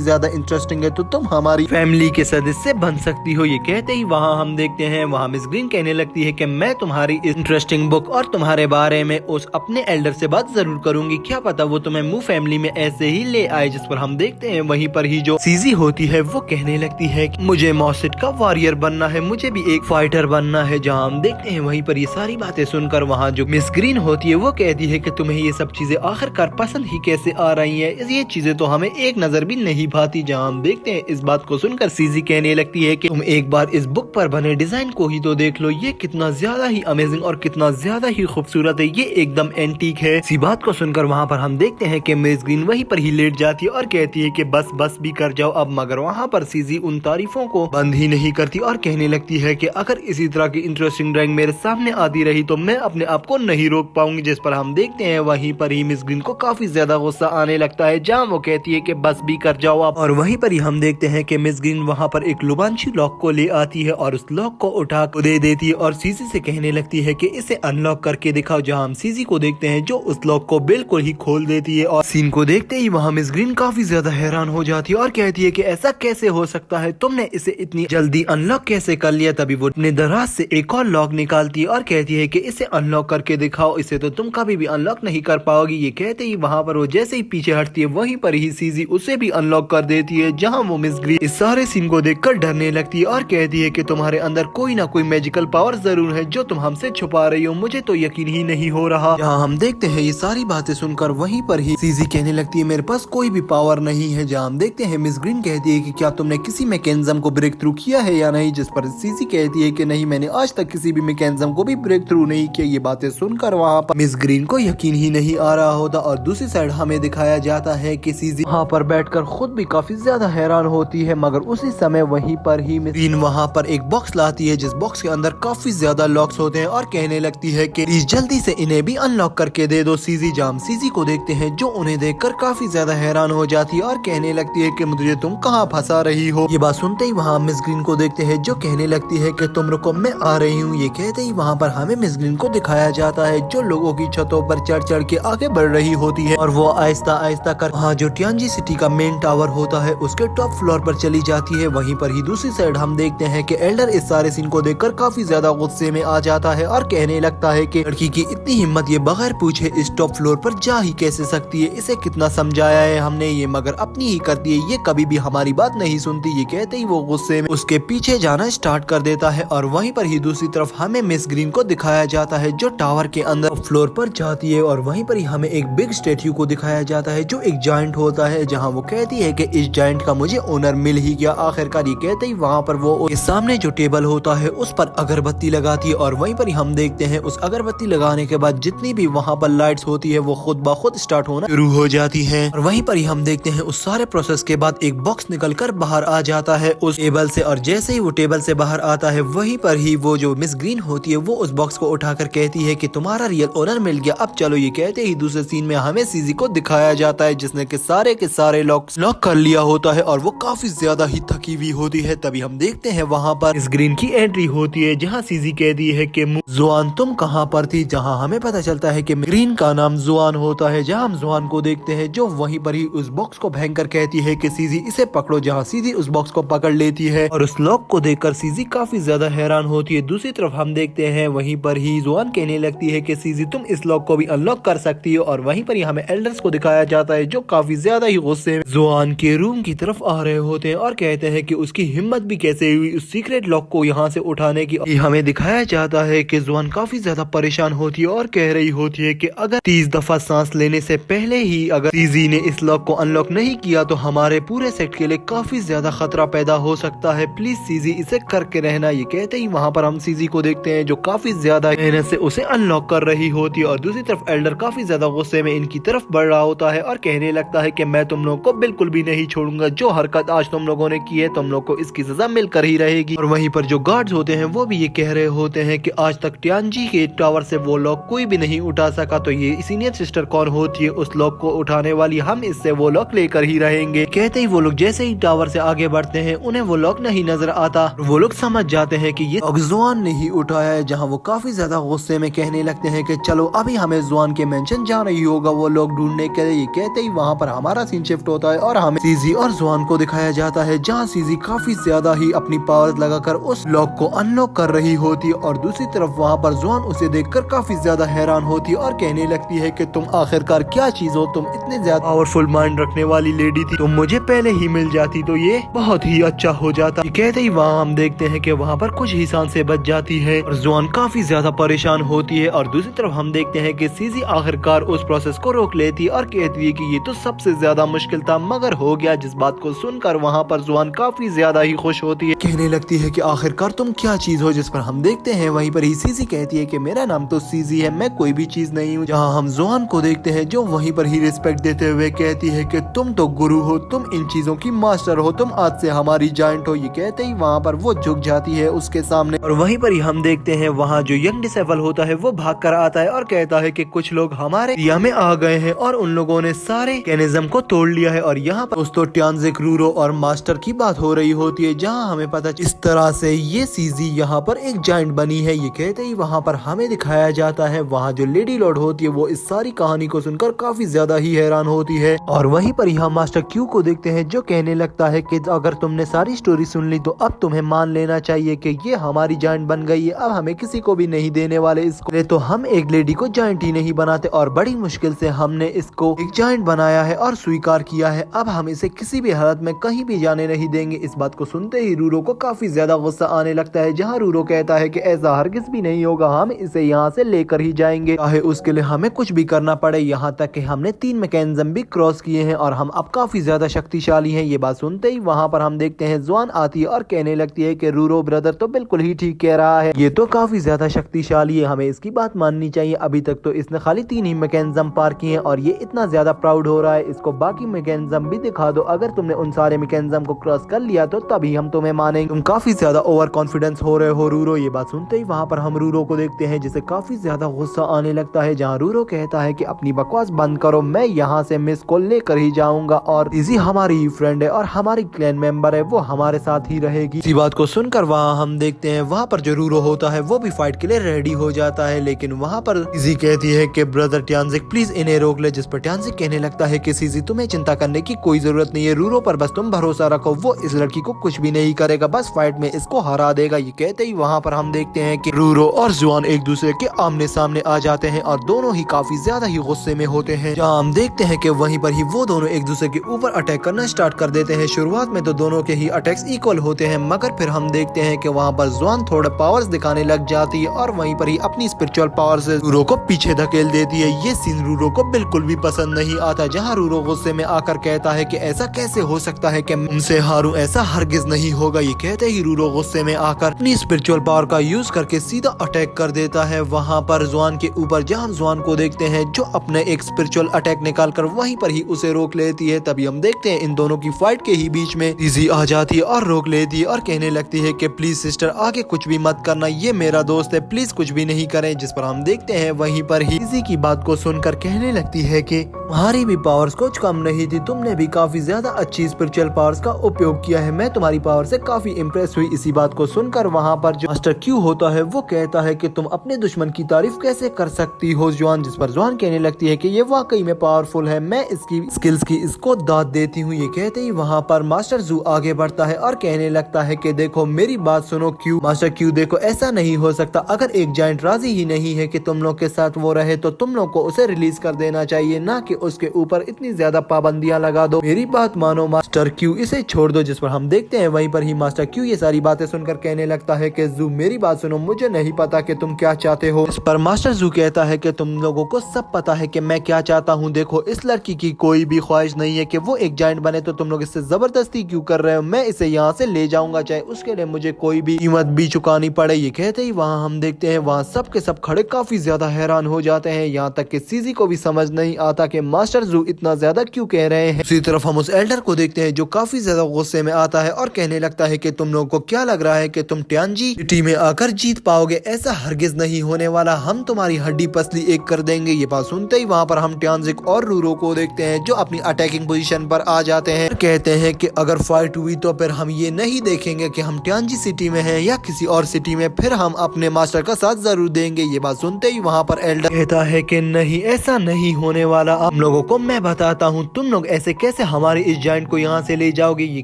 ज्यादा इंटरेस्टिंग है तो तुम हमारी फैमिली के सदस्य बन सकती हो। ये कहते ही वहाँ हम देखते हैं वहाँ मिस ग्रीन कहने लगती है कि मैं तुम्हारी इंटरेस्टिंग बुक और तुम्हारे बारे में उस अपने एल्डर से बात जरूर करूंगी, क्या पता वो तुम्हें मू फैमिली में ऐसे ही ले आए। जिस पर हम देखते हैं वहीं पर ही जो सीजी होती है वो कहने लगती है कि मुझे मॉसिट का वॉरियर बनना है, मुझे भी एक फाइटर बनना है। जहाँ हम देखते हैं वहीं पर ये सारी बातें सुनकर वहाँ जो मिस ग्रीन होती है वो कहती है कि तुम्हें ये सब चीजें आखिरकार पसंद ही कैसे आ रही है, ये चीजें तो हमें एक नजर भी नहीं भाती। जहाँ हम देखते हैं इस बात को सुनकर सीजी कहने लगती है कि तुम एक बार इस बुक पर बने डिजाइन को ही तो देख लो, ये कितना ज्यादा ही अमेजिंग और कितना ज्यादा ही खूबसूरत है, ये एकदम एंटीक है। इसी बात को सुनकर वहाँ पर हम देखते हैं कि मिस ग्रीन वहीं पर ही लेट जाती है और कहती है कि बस बस भी कर जाओ अब, मगर वहाँ पर सीजी उन तारीफों को बंद ही नहीं करती और कहने लगती है कि अगर इसी तरह की इंटरेस्टिंग ड्राइंग मेरे सामने आती रही तो मैं अपने आप को नहीं रोक पाऊंगी। जिस पर हम देखते हैं वहीं पर ही मिस ग्रीन को काफी ज्यादा गुस्सा आने लगता है, जहाँ वो कहती है कि बस भी कर जाओ आप। और वहीं पर ही हम देखते हैं कि मिस ग्रीन वहाँ पर एक लुबांशी लॉक को ले आती है और उस लॉक को उठा कर दे देती है और सीजी से कहने लगती है कि इसे अनलॉक करके दिखाओ, जहाँ हम सीजी को देखते हैं जो उस लॉक को बिल्कुल ही खोल देती है। और सीन को देखते ही वहाँ मिस ग्रीन काफी ज्यादा हैरान हो जाती है और कहती है कि ऐसा कैसे हो सकता है, तुमने इसे इतनी जल्दी अनलॉक कैसे कर लिया। तभी वो अपने दराज से एक और लॉक निकालती है और कहती है कि इसे अनलॉक करके दिखाओ, इसे तो तुम कभी भी अनलॉक नहीं कर पाओगी। ये कहते ही वहाँ पर वो जैसे ही पीछे हटती है वहीं पर ही सीजी उसे भी अनलॉक कर देती है, जहाँ वो मिस ग्रीन इस सारे सीन को देखकर डरने लगती है और कहती है कि तुम्हारे अंदर कोई ना कोई मैजिकल पावर जरूर है जो तुम हमसे छुपा रही हो, मुझे तो यकीन ही नहीं हो रहा। यहाँ हम देखते हैं ये सारी बातें सुनकर वहीं पर ही सीजी कहने लगती है मेरे पास कोई भी पावर नहीं है। जहाँ हम देखते हैं मिस ग्रीन कहती है कि क्या तुमने किसी मैकेनिज्म को ब्रेक थ्रू किया है या नहीं, जिस पर सीजी कहती है कि नहीं, मैंने आज तक किसी भी मैकेनिज्म को भी ब्रेक थ्रू नहीं किया। ये बातें सुनकर वहाँ पर मिस ग्रीन को यकीन ही नहीं आ रहा होता और दूसरी साइड हमें दिखाया जाता है कि सीजी वहाँ पर बैठकर खुद भी काफी ज्यादा हैरान होती है। मगर उसी समय वहीं पर ही मिस ग्रीन वहाँ पर एक बॉक्स लाती है, जिस बॉक्स के अंदर काफी ज्यादा लॉक्स होते हैं और कहने लगती है कि प्लीज जल्दी से इन्हें भी अनलॉक करके दे दो सीजी। जाम सीजी को देखते हैं जो उन्हें देखकर काफी ज्यादा हैरान हो जाती है और कहने लगती है कि मुझे तुम कहाँ फंसा रही हो। ये बात सुनते ही वहाँ मिस ग्रीन को देखते हैं जो कहने लगती है कि तुम रुको, मैं आ रही हूँ। ये कहते ही वहाँ पर हमें मिस ग्रीन को दिखाया जाता है जो लोगों की छतों पर चढ़ चढ़ के आगे बढ़ रही होती है और वो आहिस्ता आहिस्ता कर वहाँ जो टियानजी सिटी का मेन टावर होता है उसके टॉप फ्लोर पर चली जाती है। वहीं पर ही दूसरी साइड हम देखते हैं कि एल्डर इस सारे सीन को देखकर काफी ज्यादा गुस्से में आ जाता है और कहने लगता है कि लड़की की इतनी हिम्मत, ये बगैर पूछे इस टॉप फ्लोर पर जा ही कैसे सकती है, इसे कितना समझाया है हमने, ये मगर अपनी ही करती है, ये कभी भी हमारी बात नहीं सुनती। ये कहते ही वो गुस्से में उसके पीछे जाना स्टार्ट कर देता है और वहीं पर ही दूसरी तरफ हमें मिस ग्रीन को दिखाया जाता है जो टावर के अंदर फ्लोर पर जाती है और वहीं पर ही हमें एक बिग स्टेच्यू को दिखाया जाता है जो एक जायंट होता है, जहाँ वो कहती है कि इस जायंट का मुझे ओनर मिल ही गया आखिरकार। ये कहते ही वहाँ पर वो सामने जो टेबल होता है उस पर अगरबत्ती लगाती है और वहीं पर ही हम देखते हैं उस अगरबत्ती लगाने के बाद जितनी भी वहाँ पर लाइट्स होती है वो खुद ब खुद स्टार्ट होना शुरू हो जाती है। और वहीं पर ही हम देखते हैं उस सारे प्रोसेस के बाद एक बॉक्स निकल कर बाहर आ जाता है उस टेबल से और जैसे ही वो टेबल से बाहर आता है वहीं पर ही वो जो मिस ग्रीन होती है वो उस बॉक्स को उठाकर कहती है कि तुम्हारा रियल ओनर मिल गया, अब चलो। ये कहते ही दूसरे सीन में हमें सीजी को दिखाया जाता है जिसने के सारे लॉक कर लिया होता है और वो काफी ज्यादा ही थकी हुई होती है। तभी हम देखते हैं वहाँ पर मिस ग्रीन की एंट्री होती है जहाँ सीजी कहती है कि जुआन तुम कहाँ पर थी, जहाँ हमें पता चलता है कि ग्रीन का नाम जुआन होता है। जहाँ हम जुआन को देखते हैं जो वहीं पर ही उस बॉक्स को भयंकर कहती है कि सीजी इसे पकड़ो, जहाँ सीजी उस बॉक्स को पकड़ लेती है और उस लॉक को देखकर सीजी काफी ज्यादा हैरान होती है। दूसरी तरफ हम देखते हैं वहीं पर ही जुआन कहने लगती है कि सीजी तुम इस लॉक को भी अनलॉक कर सकती हो और वहीं पर ही हमें एल्डर्स को दिखाया जाता है जो काफी ज्यादा ही गुस्से में जुआन के रूम की तरफ आ रहे होते हैं और कहते हैं कि उसकी हिम्मत भी कैसे हुई उस सीक्रेट लॉक को यहाँ से उठाने की। हमें दिखाया जाता है कि जुआन काफी ज्यादा परेशान होती है और कह रही होती है कि अगर 30 दफा सांस लेने से पहले ही अगर सीजी ने इस लॉक को अनलॉक नहीं किया तो हमारे पूरे सेट के लिए काफी ज्यादा खतरा पैदा हो सकता है, प्लीज सीजी इसे करके रहना। ये कहते ही वहाँ पर हम सीजी को देखते हैं जो काफी ज्यादा मेहनत से उसे अनलॉक कर रही होती है और दूसरी तरफ एल्डर काफी ज्यादा गुस्से में इनकी तरफ बढ़ रहा होता है और कहने लगता है कि मैं तुम लोगों को बिल्कुल भी नहीं छोड़ूंगा, जो हरकत आज तुम लोगों ने की है तुम लोग को इसकी सजा मिलकर ही रहेगी। और वहीं पर जो गार्ड्स होते हैं वो भी ये कह रहे होते हैं कि आज तक टियानजी के टावर से वो लॉक कोई भी नहीं उठा सका, तो ये सीनियर सिस्टर कौन होती है उस लॉक को उठाने वाली, हम इससे वो लॉक लेकर ही रहेंगे। कहते ही वो लोग जैसे ही टावर से आगे बढ़ते हैं उन्हें वो लॉक नहीं नजर आता, वो लोग समझ जाते हैं कि ये जुआन ने ही उठाया है, जहाँ वो काफी ज्यादा गुस्से में कहने लगते हैं कि चलो अभी हमें जुआन के मेंशन जाना ही होगा वो लोग ढूंढने के लिए। कहते ही वहाँ पर हमारा सीन शिफ्ट होता है और हमें सीजी और जुआन को दिखाया जाता है जहाँ सीजी काफी ज्यादा ही अपनी पावर्स लगाकर उस लॉक को अनलॉक कर रही होती है और दूसरी तरफ वहाँ पर जुआन उसे देखकर काफी ज्यादा हैरान होती है और कहने लगती है कि तुम आखिरकार क्या चीज हो, तुम इतने ज्यादा पावरफुल माइंड रखने वाली लेडी थी, तुम मुझे पहले ही मिल जाती तो ये बहुत ही अच्छा हो जाता। कहते ही वहाँ हम देखते हैं कि वहाँ पर कुछ ही सांसें बच जाती है और जुआन काफी ज्यादा परेशान होती है और दूसरी तरफ हम देखते हैं कि सीजी आखिरकार उस प्रोसेस को रोक लेती है और कहती है कि ये तो सबसे ज्यादा मुश्किल था मगर हो गया, जिस बात को सुनकर वहाँ पर जुआन काफी ज्यादा ही खुश होती है, कहने लगती है कि आखिरकार तुम क्या चीज हो, जिस पर हम देखते हैं वहीं पर ही सीजी कहती है कि मेरा नाम तो सीजी है, मैं कोई भी चीज नहीं हूँ। जहाँ हम जुआन को देखते हैं जो वहीं पर ही रिस्पेक्ट देते हुए कहती है कि तुम तो गुरु हो, तुम इन चीजों की मास्टर हो, तुम आज से हमारी जायंट हो। ये कहते ही वहाँ पर वो झुक जाती है उसके सामने और वहीं पर ही हम देखते हैं वहाँ जो यंग डिसेबल लेवल होता है वो भाग कर आता है और कहता है कि कुछ लोग हमारे एरिया में आ गए हैं और उन लोगों ने सारे मैकेनिज्म को तोड़ लिया है। और यहाँ पर दोस्तों ट्यान्जिक, रूरो और मास्टर की बात हो रही होती है, जहाँ हमें पता इस तरह से ये सीजी यहाँ पर एक जाइंट बनी है। ये कहते ही वहाँ पर हमें दिखाया जाता है वहाँ जो लेडी लॉर्ड होती है वो इस सारी कहानी को सुनकर काफी ज्यादा ही हैरान होती है। और वहीं पर यहाँ मास्टर क्यू को देखते हैं जो कहने लगता है कि अगर तुमने सारी स्टोरी सुन ली तो अब तुम्हें मान लेना चाहिए कि ये हमारी जाइंट बन गई है, अब हमें किसी को भी नहीं देने वाले इसको। तो हम एक लेडी को जाइंट ही नहीं बनाते और बड़ी मुश्किल से हमने इसको एक जाइंट बनाया है और स्वीकार किया है। अब हम इसे किसी भी हालत में कहीं भी जाने नहीं देंगे। इस बात को सुनते ही रूरो को काफी ज्यादा गुस्सा आने लगता है, जहाँ रूरो कहता है कि ऐसा हरगिज भी नहीं होगा, हम इसे यहाँ से लेकर ही जाएंगे, चाहे उसके लिए हमें कुछ भी करना पड़े। यहाँ तक कि हमने 3 मैकेनिज्म भी क्रॉस किए हैं और हम अब काफी ज्यादा शक्तिशाली हैं। ये बात सुनते ही वहाँ पर हम देखते हैं जुआन आती है और कहने लगती है कि रूरो ब्रदर तो बिल्कुल ही ठीक कह रहा है, ये तो काफी ज्यादा शक्तिशाली है, हमें इसकी बात माननी चाहिए। अभी तक तो इसने खाली 3 ही मैकेनिज्म पार किए हैं और ये इतना ज्यादा प्राउड हो रहा है, इसको बाकी मैकेनिज्म भी दिखा दो। अगर तुमने उन सारे मैकेनिज्म को क्रॉस कर लिया तो तभी हम तुम्हें मानेंगे, तुम काफी ज्यादा ओवर कॉन्फिडेंस हो रहे हो रूरो। ये बात सुनते ही वहाँ पर हम रूरो को देखते हैं जिसे काफी ज्यादा गुस्सा आने लगता है, जहाँ रूरो कहता है कि अपनी बकवास बंद करो, मैं यहाँ से मिस को लेकर ही जाऊंगा और इसी हमारी ही फ्रेंड है और हमारी क्लैन मेंबर है, वो हमारे साथ ही रहेगी। इसी बात को सुनकर वहाँ हम देखते हैं वहाँ पर जो रूरो होता है वो भी फाइट के लिए रेडी हो जाता है, लेकिन वहाँ पर सीजी कहती है कि ब्रदर ट्यान्जिक प्लीज इन्हें रोक ले, जिस पर ट्यान्जिक कहने लगता है कि सीजी तुम्हें चिंता करने की कोई जरूरत नहीं है, रूरो पर बस तुम भरोसा रखो, वो इस लड़की को कुछ भी नहीं करेगा, बस फाइट में इसको हरा देगा। ये कहते ही वहाँ पर हम देखते हैं कि रूरो और जुआन एक दूसरे के आमने सामने आ जाते हैं और दोनों ही काफी ज्यादा ही गुस्से में होते हैं, जहाँ हम देखते हैं कि वहीं पर ही वो दोनों एक दूसरे के ऊपर अटैक करना स्टार्ट कर देते हैं। शुरुआत में तो दोनों के ही अटैक्स इक्वल होते हैं, मगर फिर हम देखते हैं कि वहाँ पर जुआन थोड़ा पावर्स दिखाने लग जाती है और वहीं पर ही अपनी स्पिरिचुअल पावर से रूरो को पीछे धकेल देती है। ये सीन रूरो को बिल्कुल भी पसंद नहीं आता, जहाँ रूरो गुस्से में आकर कहता है कि ऐसा कैसे हो सकता है कि उनसे हारूं, ऐसा हरगिज नहीं होगा। ये कहते ही रूरो गुस्से में आकर अपनी स्पिरिचुअल पावर का यूज करके सीधा अटैक कर देता है वहाँ पर जुआन के ऊपर, जहाँ हम जुआन को देखते हैं जो अपने एक स्पिरिचुअल अटैक निकाल कर वहीं पर ही उसे रोक लेती है। तभी हम देखते हैं इन दोनों की फाइट के ही बीच में सीजी आ जाती है और रोक लेती है और कहने लगती है कि प्लीज सिस्टर आगे कुछ भी मत करना, ये मेरा दोस्त है, प्लीज कुछ भी नहीं करें। जिस पर हम देखते हैं वहीं पर ही सीजी की बात को सुनकर कहने लगती है कि तुम्हारी भी पावर्स कुछ कम नहीं थी, तुमने भी काफी ज्यादा अच्छी स्पिरिचुअल पावर्स का उपयोग किया है, मैं तुम्हारी पावर से काफी इम्प्रेस हुई। इसी बात को सुनकर वहाँ पर जो मास्टर क्यू होता है वो कहता है कि तुम अपने दुश्मन की तारीफ कैसे कर सकती हो जुआन, जिस पर जुआन कहने लगती है कि ये वाकई में पावरफुल है, मैं इसकी स्किल्स की इसको दाद देती हूँ। ये कहते ही वहाँ पर मास्टर जू आगे बढ़ता है और कहने लगता है कि देखो मेरी बात सुनो क्यू, मास्टर क्यू देखो ऐसा नहीं हो सकता, अगर एक जाइंट राजी ही नहीं है कि तुम लोग के साथ वो रहे तो तुम लोग को उसे रिलीज कर देना चाहिए, ना कि उसके ऊपर इतनी ज्यादा पाबंदियां लगा दो, मेरी बात मानो मास्टर क्यू, इसे छोड़ दो। जिस पर हम देखते हैं वहीं पर ही मास्टर क्यू ये सारी बातें सुनकर कहने लगता है कि जू मेरी बात सुनो, मुझे नहीं पता कि तुम क्या चाहते हो। इस पर मास्टर जू कहता है कि तुम लोगों को सब पता है कि मैं क्या चाहता हूँ, देखो इस लड़की की कोई भी ख्वाहिश नहीं है कि वो एक जाइंट बने, तो तुम लोग इससे जबरदस्ती क्यों कर रहे हो, मैं इसे यहाँ से ले जाऊंगा, चाहे उसके लिए मुझे कोई भी कीमत भी चुकानी पड़े। ये कहते ही वहाँ हम देखते हैं वहाँ सब के सब खड़े काफी ज्यादा हैरान हो जाते हैं, यहाँ तक कि सीजी को भी समझ नहीं आता कि मास्टर जू इतना ज्यादा क्यों कह रहे हैं। दूसरी तरफ हम उस एल्डर को देखते हैं जो काफी ज्यादा गुस्से में आता है और कहने लगता है कि तुम लोगों को क्या लग रहा है कि तुम ट्यान्जी सिटी में आकर जीत पाओगे, ऐसा हरगिज नहीं होने वाला, हम तुम्हारी हड्डी पसली एक कर देंगे। ये बात सुनते ही वहाँ पर हम ट्यान्जिक और रूरो को देखते हैं जो अपनी अटैकिंग पोजीशन पर आ जाते हैं, कहते हैं कि अगर फाइट हुई तो फिर हम ये नहीं देखेंगे कि हम ट्यान्जी सिटी में हैं या किसी और सिटी में, फिर हम अपने मास्टर का साथ जरूर देंगे। ये बात सुनते ही वहाँ पर एल्डर कहता है कि नहीं ऐसा नहीं होने वाला, हम लोगों को मैं बताता हूँ, तुम लोग ऐसे कैसे हमारे इस जाइंट को यहाँ से ले जाओगे। ये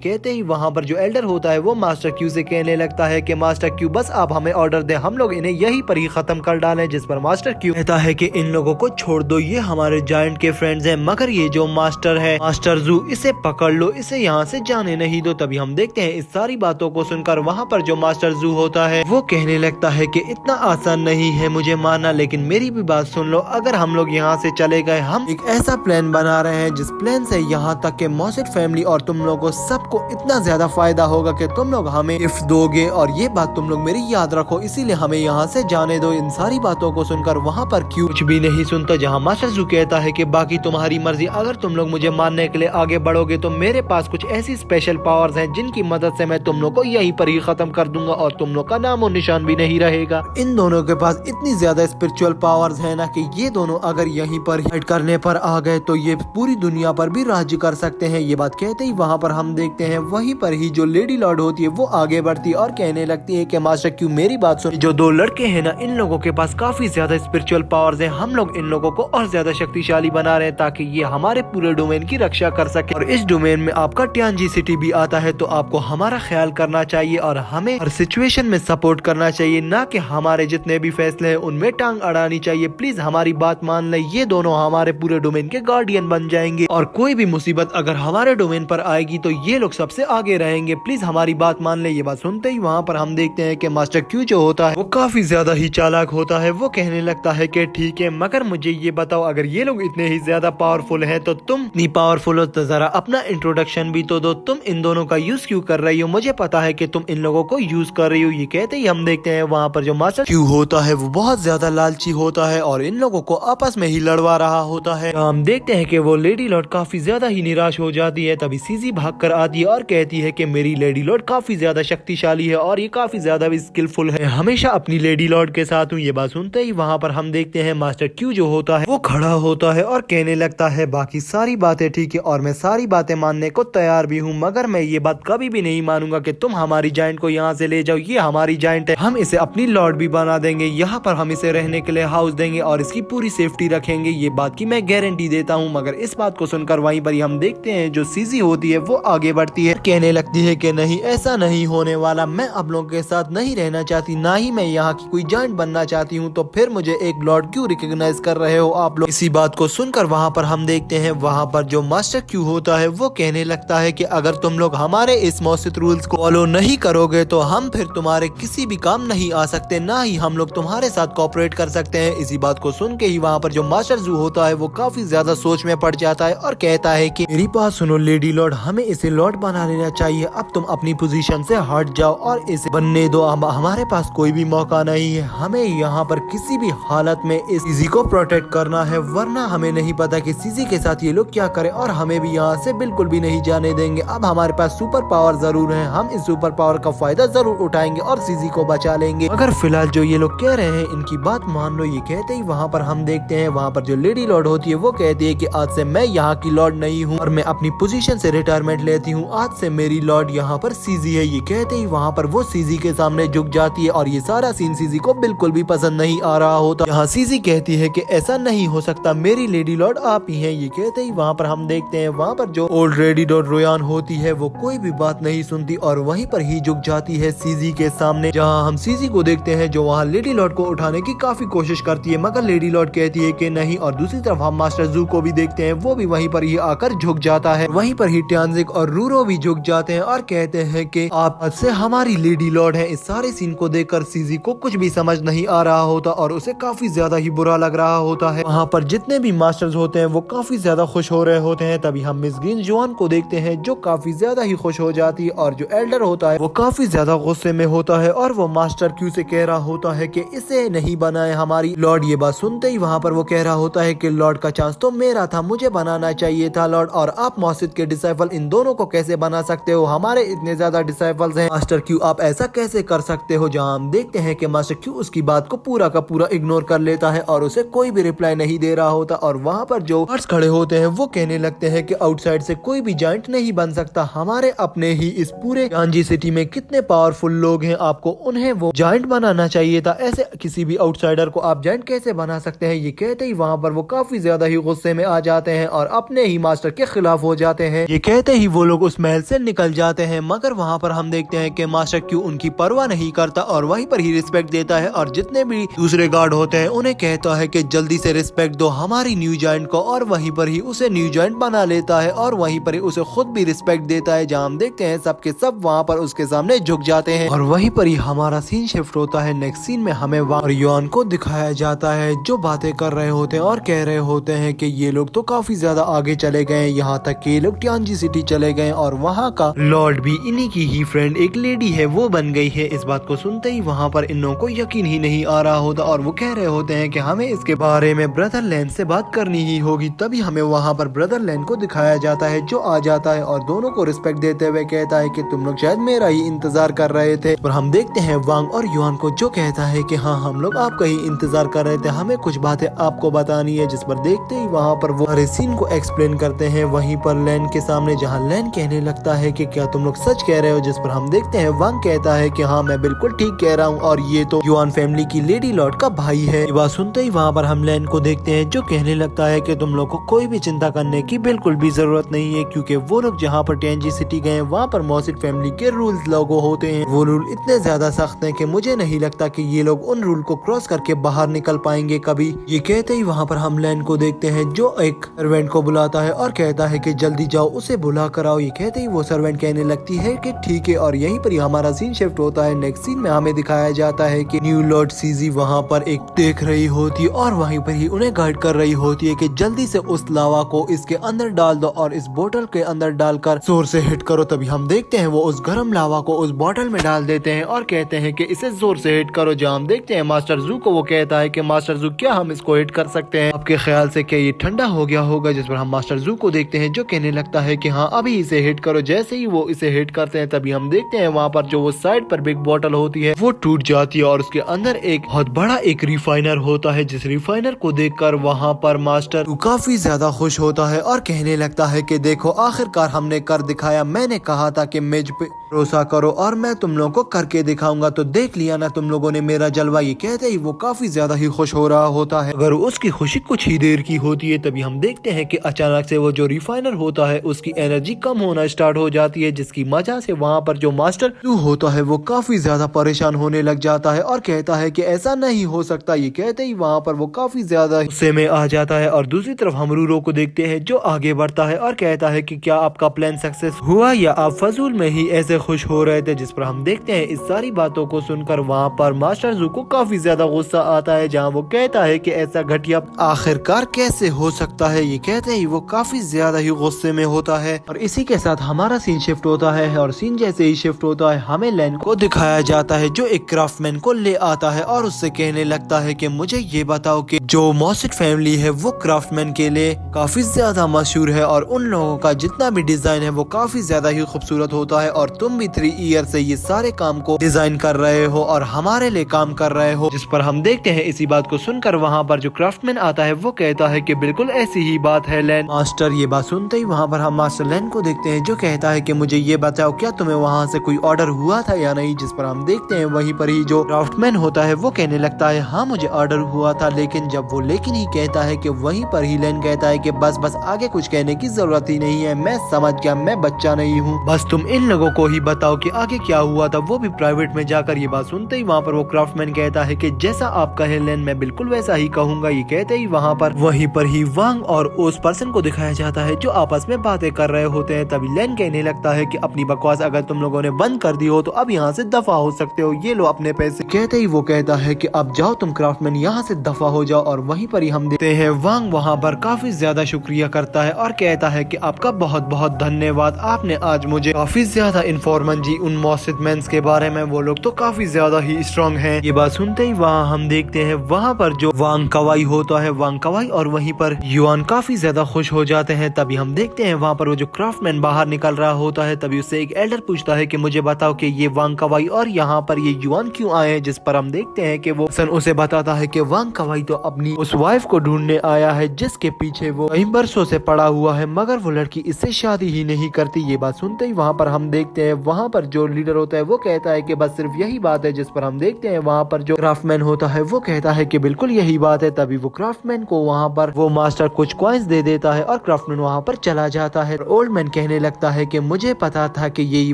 कहते ही वहाँ पर जो एल्डर होता है वो मास्टर क्यू से कहने लगता है कि मास्टर क्यू बस आप हमें ऑर्डर दें, हम लोग इन्हें यही पर ही खत्म कर डालें। जिस पर मास्टर क्यू कहता है कि इन लोगों को छोड़ दो, ये हमारे जाइंट के फ्रेंड्स हैं, मगर ये जो मास्टर है मास्टर जू, इसे पकड़ लो, इसे यहाँ से जाने नहीं दो। तभी हम देखते हैं इस सारी बातों को सुनकर वहाँ पर जो मास्टर जू होता है वो कहने लगता है कि इतना आसान नहीं है मुझे मानना, लेकिन मेरी भी बात सुन लो, अगर हम लोग यहाँ से चले गए, हम एक ऐसा प्लान बना रहे हैं जिस प्लान से यहाँ तक के मौसिद फैमिली और तुम लोगों सबको इतना ज्यादा फायदा होगा कि तुम लोग हमें गिफ्ट दोगे, और ये बात तुम लोग मेरी याद रखो, इसीलिए हमें यहाँ से जाने दो। इन सारी बातों को सुनकर वहाँ पर क्यू कुछ भी नहीं सुनता, जहाँ मास्टर जू कहता है कि बाकी तुम्हारी मर्जी, अगर तुम लोग मुझे मानने के लिए आगे बढ़ोगे तो मेरे पास कुछ ऐसी स्पेशल पावर्स हैं जिनकी मदद से मैं तुम लोग को यहीं पर ही खत्म कर दूंगा और तुम लोग का नामो निशान भी नहीं रहेगा। इन दोनों दोनों के पास इतनी ज्यादा स्पिरिचुअल पावर्स है ना कि ये दोनों अगर यहीं पर फाइट करने पर आ गए तो ये पूरी दुनिया पर भी राज्य कर सकते हैं। ये बात कहते ही वहाँ पर हम देखते हैं वहीं पर ही जो लेडी लॉर्ड होती है वो आगे बढ़ती है और कहने लगती है कि मास्टर क्यों मेरी बात सुन, जो दो लड़के हैं ना इन लोगों के पास काफी ज्यादा स्पिरिचुअल पावर्स हैं, हम लोग इन लोगों को और ज्यादा शक्तिशाली बना रहे हैं ताकि ये हमारे पूरे डोमेन की रक्षा कर सके। और इस डोमेन में आपका टियानजी सिटी भी आता है, तो आपको हमारा ख्याल करना चाहिए और हमें हर सिचुएशन में सपोर्ट करना चाहिए, ना कि हमारे जितने भी फैसले हैं उनमें टांग अड़ानी चाहिए। प्लीज हमारी बात मान ले, ये दोनों हमारे पूरे डोमेन के गार्डियन बन जाएंगे और कोई भी मुसीबत अगर हमारे डोमेन पर आएगी तो ये लोग सबसे आगे रहेंगे। प्लीज हमारी बात मान ले। ये बात सुनते ही वहाँ पर हम देखते हैं कि मास्टर क्यू जो होता है वो काफी ज्यादा ही चालाक होता है। वो कहने लगता है कि ठीक है, मगर मुझे ये बताओ अगर ये लोग इतने ही ज्यादा पावरफुल हैं तो तुम इतनी पावरफुल हो तो जरा अपना इंट्रोडक्शन भी तो दो, तुम इन दोनों का यूज क्यों कर रही हो? मुझे पता है कि तुम इन लोगों को यूज कर रही हो। ये कहते ही हम देखते हैं वहाँ पर जो मास्टर क्यू होता है वो बहुत ज्यादा लालची होता है और इन लोगों को आपस में ही लड़वा रहा होता है। हम देखते हैं कि वो लेडी लॉर्ड काफी ज्यादा ही निराश हो जाती है। तभी सीजी भाग कर आती है और कहती है कि मेरी लेडी लॉर्ड काफी ज्यादा शक्तिशाली है और ये काफी ज्यादा भी स्किलफुल है, हमेशा अपनी लेडी लॉर्ड के साथ हूँ। ये बात सुनते ही वहाँ पर हम देखते हैं मास्टर क्यू जो होता है वो खड़ा होता है और कहने लगता है बाकी सारी बातें ठीक है और मैं सारी बातें मानने को तैयार भी हूँ, मगर मैं ये बात कभी भी नहीं मानूंगा कि तुम हमारी जाइंट को यहाँ से ले जाओ। ये हमारी जाइंट है, हम इसे अपनी लॉर्ड भी बना देंगे, यहाँ पर हम इसे रहने के लिए हाउस देंगे और इसकी पूरी सेफ्टी रखेंगे। ये बात की मैं गारंटी देता हूँ। मगर इस बात को सुनकर वहीं पर ही हम देखते हैं जो सीजी होती है वो आगे बढ़ती है, कहने लगती है कि नहीं ऐसा नहीं होने वाला, मैं आप लोगों के साथ नहीं रहना चाहती, ना ही मैं यहाँ की कोई जाइंट बनना चाहती हूँ, तो फिर मुझे एक लॉर्ड क्यों रिकॉग्नाइज कर रहे हो आप लोग? इसी बात को सुनकर वहाँ पर हम देखते हैं वहाँ पर जो मास्टर क्यू होता है वो कहने लगता है कि अगर तुम लोग हमारे इस मौसित रूल्स को फॉलो नहीं करोगे तो हम फिर तुम्हारे किसी भी काम नहीं आ सकते, ना ही हम लोग तुम्हारे साथ कोऑपरेट कर सकते हैं। इसी बात को सुन के ही वहाँ पर जो मास्टर जू होता है वो काफी ज्यादा सोच में पड़ जाता है और कहता है कि मेरी बात सुनो लेडी लॉर्ड, हमें इसे लॉर्ड बना लेना चाहिए, अब तुम अपनी पोजीशन से हट जाओ और इसे बनने दो। अब हमारे पास कोई भी मौका नहीं है, हमें यहाँ पर किसी भी हालत में इस सीजी को प्रोटेक्ट करना है, वरना हमें नहीं पता कि सीजी के साथ ये लोग क्या करें और हमें भी यहाँ से बिल्कुल भी नहीं जाने देंगे। अब हमारे पास सुपर पावर जरूर है, हम इस सुपर पावर का फायदा जरूर उठाएंगे और सीजी को बचा लेंगे, मगर फिलहाल जो ये लोग कह रहे हैं इनकी बात मान लो। ये कहते ही वहाँ पर हम देखते हैं वहाँ पर जो लेडी लॉर्ड होती है वो कहती है कि आज से मैं यहाँ की लॉर्ड नहीं हूँ और मैं अपनी पोजीशन से रिटायरमेंट लेती हूँ, आज से मेरी लॉर्ड यहाँ पर सीजी है। ये कहते ही वहाँ पर वो सीजी के सामने झुक जाती है और ये सारा सीन सीजी को बिल्कुल भी पसंद नहीं आ रहा होता। यहाँ सीजी कहती है कि ऐसा नहीं हो सकता, मेरी लेडी लॉर्ड आप ही हैं। ये कहते ही वहाँ पर हम देखते हैं वहाँ पर जो ओल्ड लेडी लॉर्ड रोयान होती है वो कोई भी बात नहीं सुनती और वहीं पर ही झुक जाती है सीजी के सामने। जहाँ हम सीजी को देखते हैं जो वहाँ लेडी लॉर्ड को उठाने की काफी कोशिश करती है, मगर लेडी लॉर्ड कहती है कि नहीं। और दूसरी तरफ हम मास्टर जू को भी देखते हैं, वो भी वहीं पर ही आकर झुक जाता है। वहीं पर ही टियानजिक और रूरो भी झुक जाते हैं और कहते हैं कि आप आज से हमारी लेडी लॉर्ड है। इस सारे सीन को देखकर सीजी को कुछ भी समझ नहीं आ रहा होता और उसे काफी ज्यादा ही बुरा लग रहा होता है। वहाँ पर जितने भी मास्टर्स होते हैं वो काफी ज्यादा खुश हो रहे होते हैं। तभी हम मिस ग्रीन जुआन को देखते हैं जो काफी ज्यादा ही खुश हो जाती है और जो एल्डर होता है वो काफी ज्यादा गुस्से में होता है और वो मास्टर क्यू से कह रहा होता है कि इसे नहीं बनाए हमारी लॉर्ड। ये बात सुनते ही वहाँ पर वो कह रहा होता है कि लॉर्ड का चांस तो मेरा था, मुझे बनाना चाहिए था लॉर्ड, और आप मौसिद के डिसाइपल इन दोनों को कैसे बना सकते हो? हमारे इतने ज्यादा डिसाइपल्स हैं मास्टर क्यू, आप ऐसा कैसे कर सकते हो? जहाँ हम देखते हैं कि मास्टर क्यू उसकी बात को पूरा का पूरा इग्नोर कर लेता है और उसे कोई भी रिप्लाई नहीं दे रहा होता। और वहाँ पर जो गार्ड्स खड़े होते हैं वो कहने लगते हैं कि आउटसाइड से कोई भी जाइंट नहीं बन सकता, हमारे अपने ही इस पूरे गांजी सिटी में कितने पावरफुल लोग हैं, आपको उन्हें वो जाइंट बनाना चाहिए था, ऐसे किसी भी आउटसाइडर को आप जाइंट कैसे बना सकते हैं? ये कहते ही वहाँ पर वो काफी ज्यादा ही गुस्से में आ जाते हैं और अपने ही मास्टर के खिलाफ हो जाते हैं। ये कहते ही वो लोग उस महल से निकल जाते हैं, मगर वहाँ पर हम देखते हैं कि मास्टर क्यों उनकी परवाह नहीं करता और वहीं पर ही रिस्पेक्ट देता है और जितने भी दूसरे गार्ड होते हैं उन्हें कहता है कि जल्दी से रिस्पेक्ट दो हमारी न्यू जॉइंट को, और वहीं पर ही उसे न्यू जॉइंट बना लेता है और वहीं पर ही उसे खुद भी रिस्पेक्ट देता है। जहाँ हम देखते हैं सबके सब वहाँ पर उसके सामने झुक जाते हैं और वहीं पर ही हमारा सीन शिफ्ट होता है। नेक्स्ट सीन में हमें वहाँ युआन को दिखाया जाता है जो बातें कर रहे होते हैं और कह रहे होते हैं कि ये लोग तो काफी ज्यादा आगे चले गए, यहाँ तक कि ये लोग टियानजी सिटी चले गए और वहाँ का लॉर्ड भी इन्हीं की ही फ्रेंड एक लेडी है वो बन गई है। इस बात को सुनते ही वहाँ पर इन लोगों को यकीन ही नहीं आ रहा होता और वो कह रहे होते हैं कि हमें इसके बारे में ब्रदर लैंड से बात करनी ही होगी। तभी हमें वहाँ पर ब्रदर लैंड को दिखाया जाता है जो आ जाता है और दोनों को रिस्पेक्ट देते हुए कहता है कि तुम लोग शायद मेरा ही इंतजार कर रहे थे। और हम देखते हैं वांग और युआन को जो कहता है कि हाँ हम लोग आपका ही इंतजार कर रहे थे, हमें कुछ बातें आपको बतानी है। जिस पर देखते ही वहाँ पर वो हर सीन को एक्सप्लेन करते हैं वहीं पर लैन के सामने, जहाँ लैन कहने लगता है कि क्या तुम लोग सच कह रहे हो। जिस पर हम देखते हैं वांग कहता है कि हाँ मैं बिल्कुल ठीक कह रहा हूँ और ये तो युआन फैमिली की लेडी लॉर्ड का भाई है। ये बात सुनते ही वहाँ पर हम लैन को देखते हैं जो कहने लगता है कि तुम लोग को कोई भी चिंता करने की बिल्कुल भी जरूरत नहीं है, क्योंकि वो लोग जहाँ पर टेंजी सिटी गए वहाँ पर मॉसिड फैमिली के रूल्स लागू होते हैं। वो रूल इतने ज्यादा सख्त हैं कि मुझे नहीं लगता कि ये लोग उन रूल को क्रॉस करके बाहर निकल पाएंगे कभी। ये कहते ही वहाँ पर हम लैन को देखते हैं जो एक सर्वेंट को बुलाता है और कहता है कि जल्दी जाओ उसे बुला कर आओ। ये कहते ही वो सर्वेंट कहने लगती है कि ठीक है, और यहीं पर ही हमारा सीन शिफ्ट होता है। नेक्स्ट सीन में हमें दिखाया जाता है कि न्यू लॉर्ड सीजी वहाँ पर एक देख रही होती है और वहीं पर ही उन्हें गाइड कर रही होती है कि जल्दी से उस लावा को इसके अंदर डाल दो और इस बोतल के अंदर डालकर जोर से हिट करो। तभी हम देखते हैं वो उस गर्म लावा को उस बोतल में डाल देते हैं और कहते हैं कि इसे जोर से हिट करो। जहाँ हम देखते हैं मास्टर जू को, वो कहता है कि मास्टर जू क्या हम इसको हिट कर सकते हैं, आपके ख्याल से क्या ये ठंडा हो गया होगा। जिस पर हम मास्टर जू को देखते हैं जो कहने लगता है कि हाँ अभी इसे हिट करो। जैसे ही वो इसे हिट करते हैं तभी हम देखते हैं वहाँ पर जो वो साइड पर बिग बोतल होती है वो टूट जाती है और उसके अंदर एक बहुत बड़ा एक रिफाइनर होता है। जिस रिफाइनर को देखकर वहाँ पर मास्टर काफी ज्यादा खुश होता है और कहने लगता है कि देखो आखिरकार हमने कर दिखाया, मैंने कहा था कि मेज पे भरोसा करो और मैं तुम लोगों को करके दिखाऊंगा, तो देख लिया ना तुम लोगों ने मेरा जलवा। ये कहते ही वो काफी ज्यादा ही खुश हो रहा होता है। अगर उसकी खुशी कुछ ही देर की होती है तभी हम देखते हैं कि अचानक से वो जो रिफाइनर होता है उसकी एनर्जी कम होना स्टार्ट हो जाती है, जिसकी वजह से वहाँ पर जो मास्टर लू होता है वो काफी ज्यादा परेशान होने लग जाता है और कहता है कि ऐसा नहीं हो सकता। ये कहते ही वहाँ पर वो काफी ज्यादा गुस्से में आ जाता है और दूसरी तरफ हम रूरो को देखते हैं जो आगे बढ़ता है और कहता है कि क्या आपका प्लान सक्सेस हुआ या आप फजूल में ही ऐसे खुश हो रहे थे। जिस पर हम देखते हैं इस सारी बातों को सुनकर वहाँ पर मास्टर जू को काफी ज्यादा गुस्सा आता है, जहाँ वो कहता है कि ऐसा घटिया आखिरकार कैसे हो सकता है। ये कहते ही वो काफी ज्यादा ही गुस्से में होता है और इसी के साथ हमारा सीन शिफ्ट होता है और सीन जैसे ही शिफ्ट होता है हमें लैन को दिखाया जाता है जो एक क्राफ्टमैन को ले आता है और उससे कहने लगता है कि मुझे ये बताओ कि जो मॉसिड फैमिली है वो क्राफ्टमैन के लिए काफी ज्यादा मशहूर है और उन लोगों का जितना भी डिजाइन है वो काफी ज्यादा ही खूबसूरत होता है और तुम भी 3 ईयर से ये सारे काम को डिजाइन कर रहे हो और हमारे लिए काम कर रहे हो। जिस पर हम देखते हैं इसी बात को सुनकर वहाँ पर जो क्राफ्टमैन आता है वो कहता है कि बिल्कुल ऐसी ही बात है लैन। मास्टर ये बात सुनते ही वहाँ पर हम मास्टर लैन को देखते हैं जो कहता है कि मुझे ये बताओ क्या तुम्हें वहाँ से कोई ऑर्डर हुआ था या नहीं। जिस पर हम देखते हैं वहीं पर ही जो क्राफ्टमैन होता है वो कहने लगता है हाँ मुझे ऑर्डर हुआ था, लेकिन जब वो लेकिन ही कहता है कि वहीं पर ही लैन कहता है कि बस आगे कुछ कहने की जरूरत ही नहीं है, मैं समझ गया, मैं बच्चा नहीं हूँ, बस तुम इन लोगों को ही बताओ कि आगे क्या हुआ था, वो भी प्राइवेट में जाकर। ये बात सुनते ही वहाँ पर वो क्राफ्टमैन कहता है कि जैसा आप कहे लैन मैं बिल्कुल वैसा ही कहूंगा। ये कहते ही वहाँ पर वहीं पर ही वांग और उस पर्सन को दिखाया जाता है जो आपस में बातें कर रहे होते हैं। तभी लैन कहने लगता है कि अपनी बकवास अगर तुम लोगों ने बंद कर दी हो तो अब यहाँ से दफा हो सकते हो, ये लो अपने पैसे। कहते ही वो कहता है कि अब जाओ तुम क्राफ्टमैन यहाँ से दफा हो जाओ और वहीं पर ही हम देखते हैं वांग वहाँ पर काफी ज्यादा शुक्रिया करता है और कहता है कि आपका बहुत बहुत धन्यवाद, आपने आज मुझे काफी ज्यादा इन्फॉर्मेशन दी उन मॉसिड मैंस के बारे में, वो लोग तो काफी ज्यादा ही स्ट्रॉन्ग हैं। ये बात सुनते ही वहाँ हम देखते हैं वहाँ पर जो वांग कवाई होता है, वांग कवाई और वहीं पर युआन काफी ज्यादा खुश हो जाते हैं। तभी हम देखते हैं वहाँ पर वो जो क्राफ्टमैन बाहर निकल रहा होता है, तभी उससे एक एल्डर पूछता है कि मुझे बताओ कि ये वांग कवाई और यहाँ पर ये युआन क्यों आए हैं। जिस पर हम देखते हैं कि वो सन उसे बताता है कि वांग कवाई तो अपनी उस वाइफ को ढूंढने आया है जिसके पीछे वो कई बरसों से पड़ा हुआ है, मगर वो लड़की इससे शादी ही नहीं करती। ये बात सुनते ही वहाँ पर हम देखते हैं वहाँ पर जो लीडर होता है वो कहता है कि बस सिर्फ यही बात है। जिस पर हम देखते हैं वहाँ पर जो क्राफ्टमैन होता है वो कहता है कि बिल्कुल यही बात है। तभी वो क्राफ्टमैन को वहाँ पर वो मास्टर कुछ कॉइन्स दे देता है और क्राफ्टमैन वहाँ पर चला जाता है। ओल्ड मैन कहने लगता है कि मुझे पता था कि ये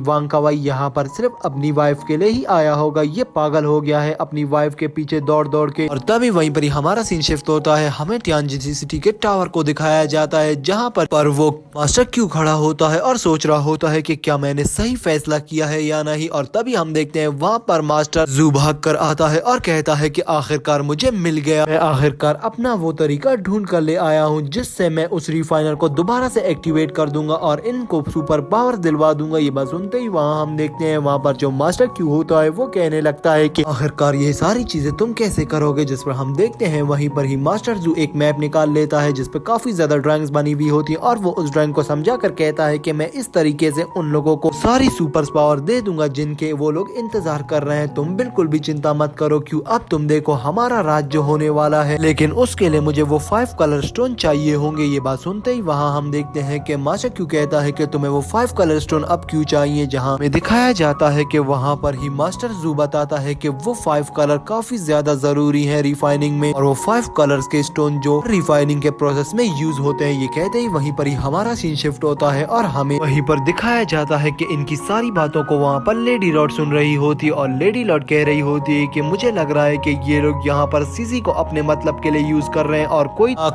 वांग कवाई यहाँ पर सिर्फ अपनी वाइफ के लिए ही आया होगा, ये पागल हो गया है अपनी वाइफ के पीछे दौड़ दौड़ के। और तभी वहीं पर ही हमारा सीन शिफ्ट होता है, हमें टियानजिन सिटी के टावर को दिखाया जाता है जहाँ पर वो मास्टर क्यों खड़ा होता है और सोच रहा होता है कि क्या मैंने सही फैसला किया है या नहीं। और तभी हम देखते हैं वहाँ पर मास्टर जू भाग कर आता है और कहता है कि आखिरकार मुझे मिल गया, मैं आखिरकार अपना वो तरीका ढूंढ कर ले आया हूँ जिससे मैं उस रिफाइनर को दोबारा से एक्टिवेट कर दूंगा और इनको सुपर पावर दिलवा दूंगा। ये बात सुनते ही वहाँ हम देखते हैं वहाँ पर जो मास्टर क्यों होता है वो कहने लगता है कि आखिरकार ये सारी चीजें तुम कैसे करोगे। जिस पर हम देखते हैं वहीं पर ही मास्टर जू एक मैप निकाल लेता है जिसपे काफी ज्यादा ड्राइंग्स बनी हुई होती है और वो उस ड्राइंग को समझा कर कहता है कि मैं इस तरीके से उन लोगों को सारी सुपर पावर दे दूंगा जिनके वो लोग इंतजार कर रहे हैं, तुम बिल्कुल भी चिंता मत करो, क्यों अब तुम देखो हमारा राज्य होने वाला है, लेकिन उसके लिए मुझे वो 5 कलर स्टोन चाहिए होंगे। ये बात सुनते ही वहाँ हम देखते हैं कि माशा क्यों कहता है कि तुम्हें वो 5 कलर स्टोन अब क्यों चाहिए, जहाँ में दिखाया जाता है कि वहाँ पर ही मास्टर जू बताता है कि वो 5 कलर काफी ज्यादा जरूरी है रिफाइनिंग में, और वो 5 कलर्स के स्टोन जो रिफाइनिंग के प्रोसेस में यूज होते हैं। ये कहते ही वहीं पर ही हमारा सीन शिफ्ट होता है और हमें वहीं पर दिखाया जाता है कि इनकी सारी बातों को वहाँ पर लेडी लॉर्ड सुन रही होती है, और लेडी लॉर्ड कह रही होती है कि मुझे लग रहा है कि ये लोग यहाँ पर सीजी को अपने मतलब के लिए यूज कर रहे हैं, और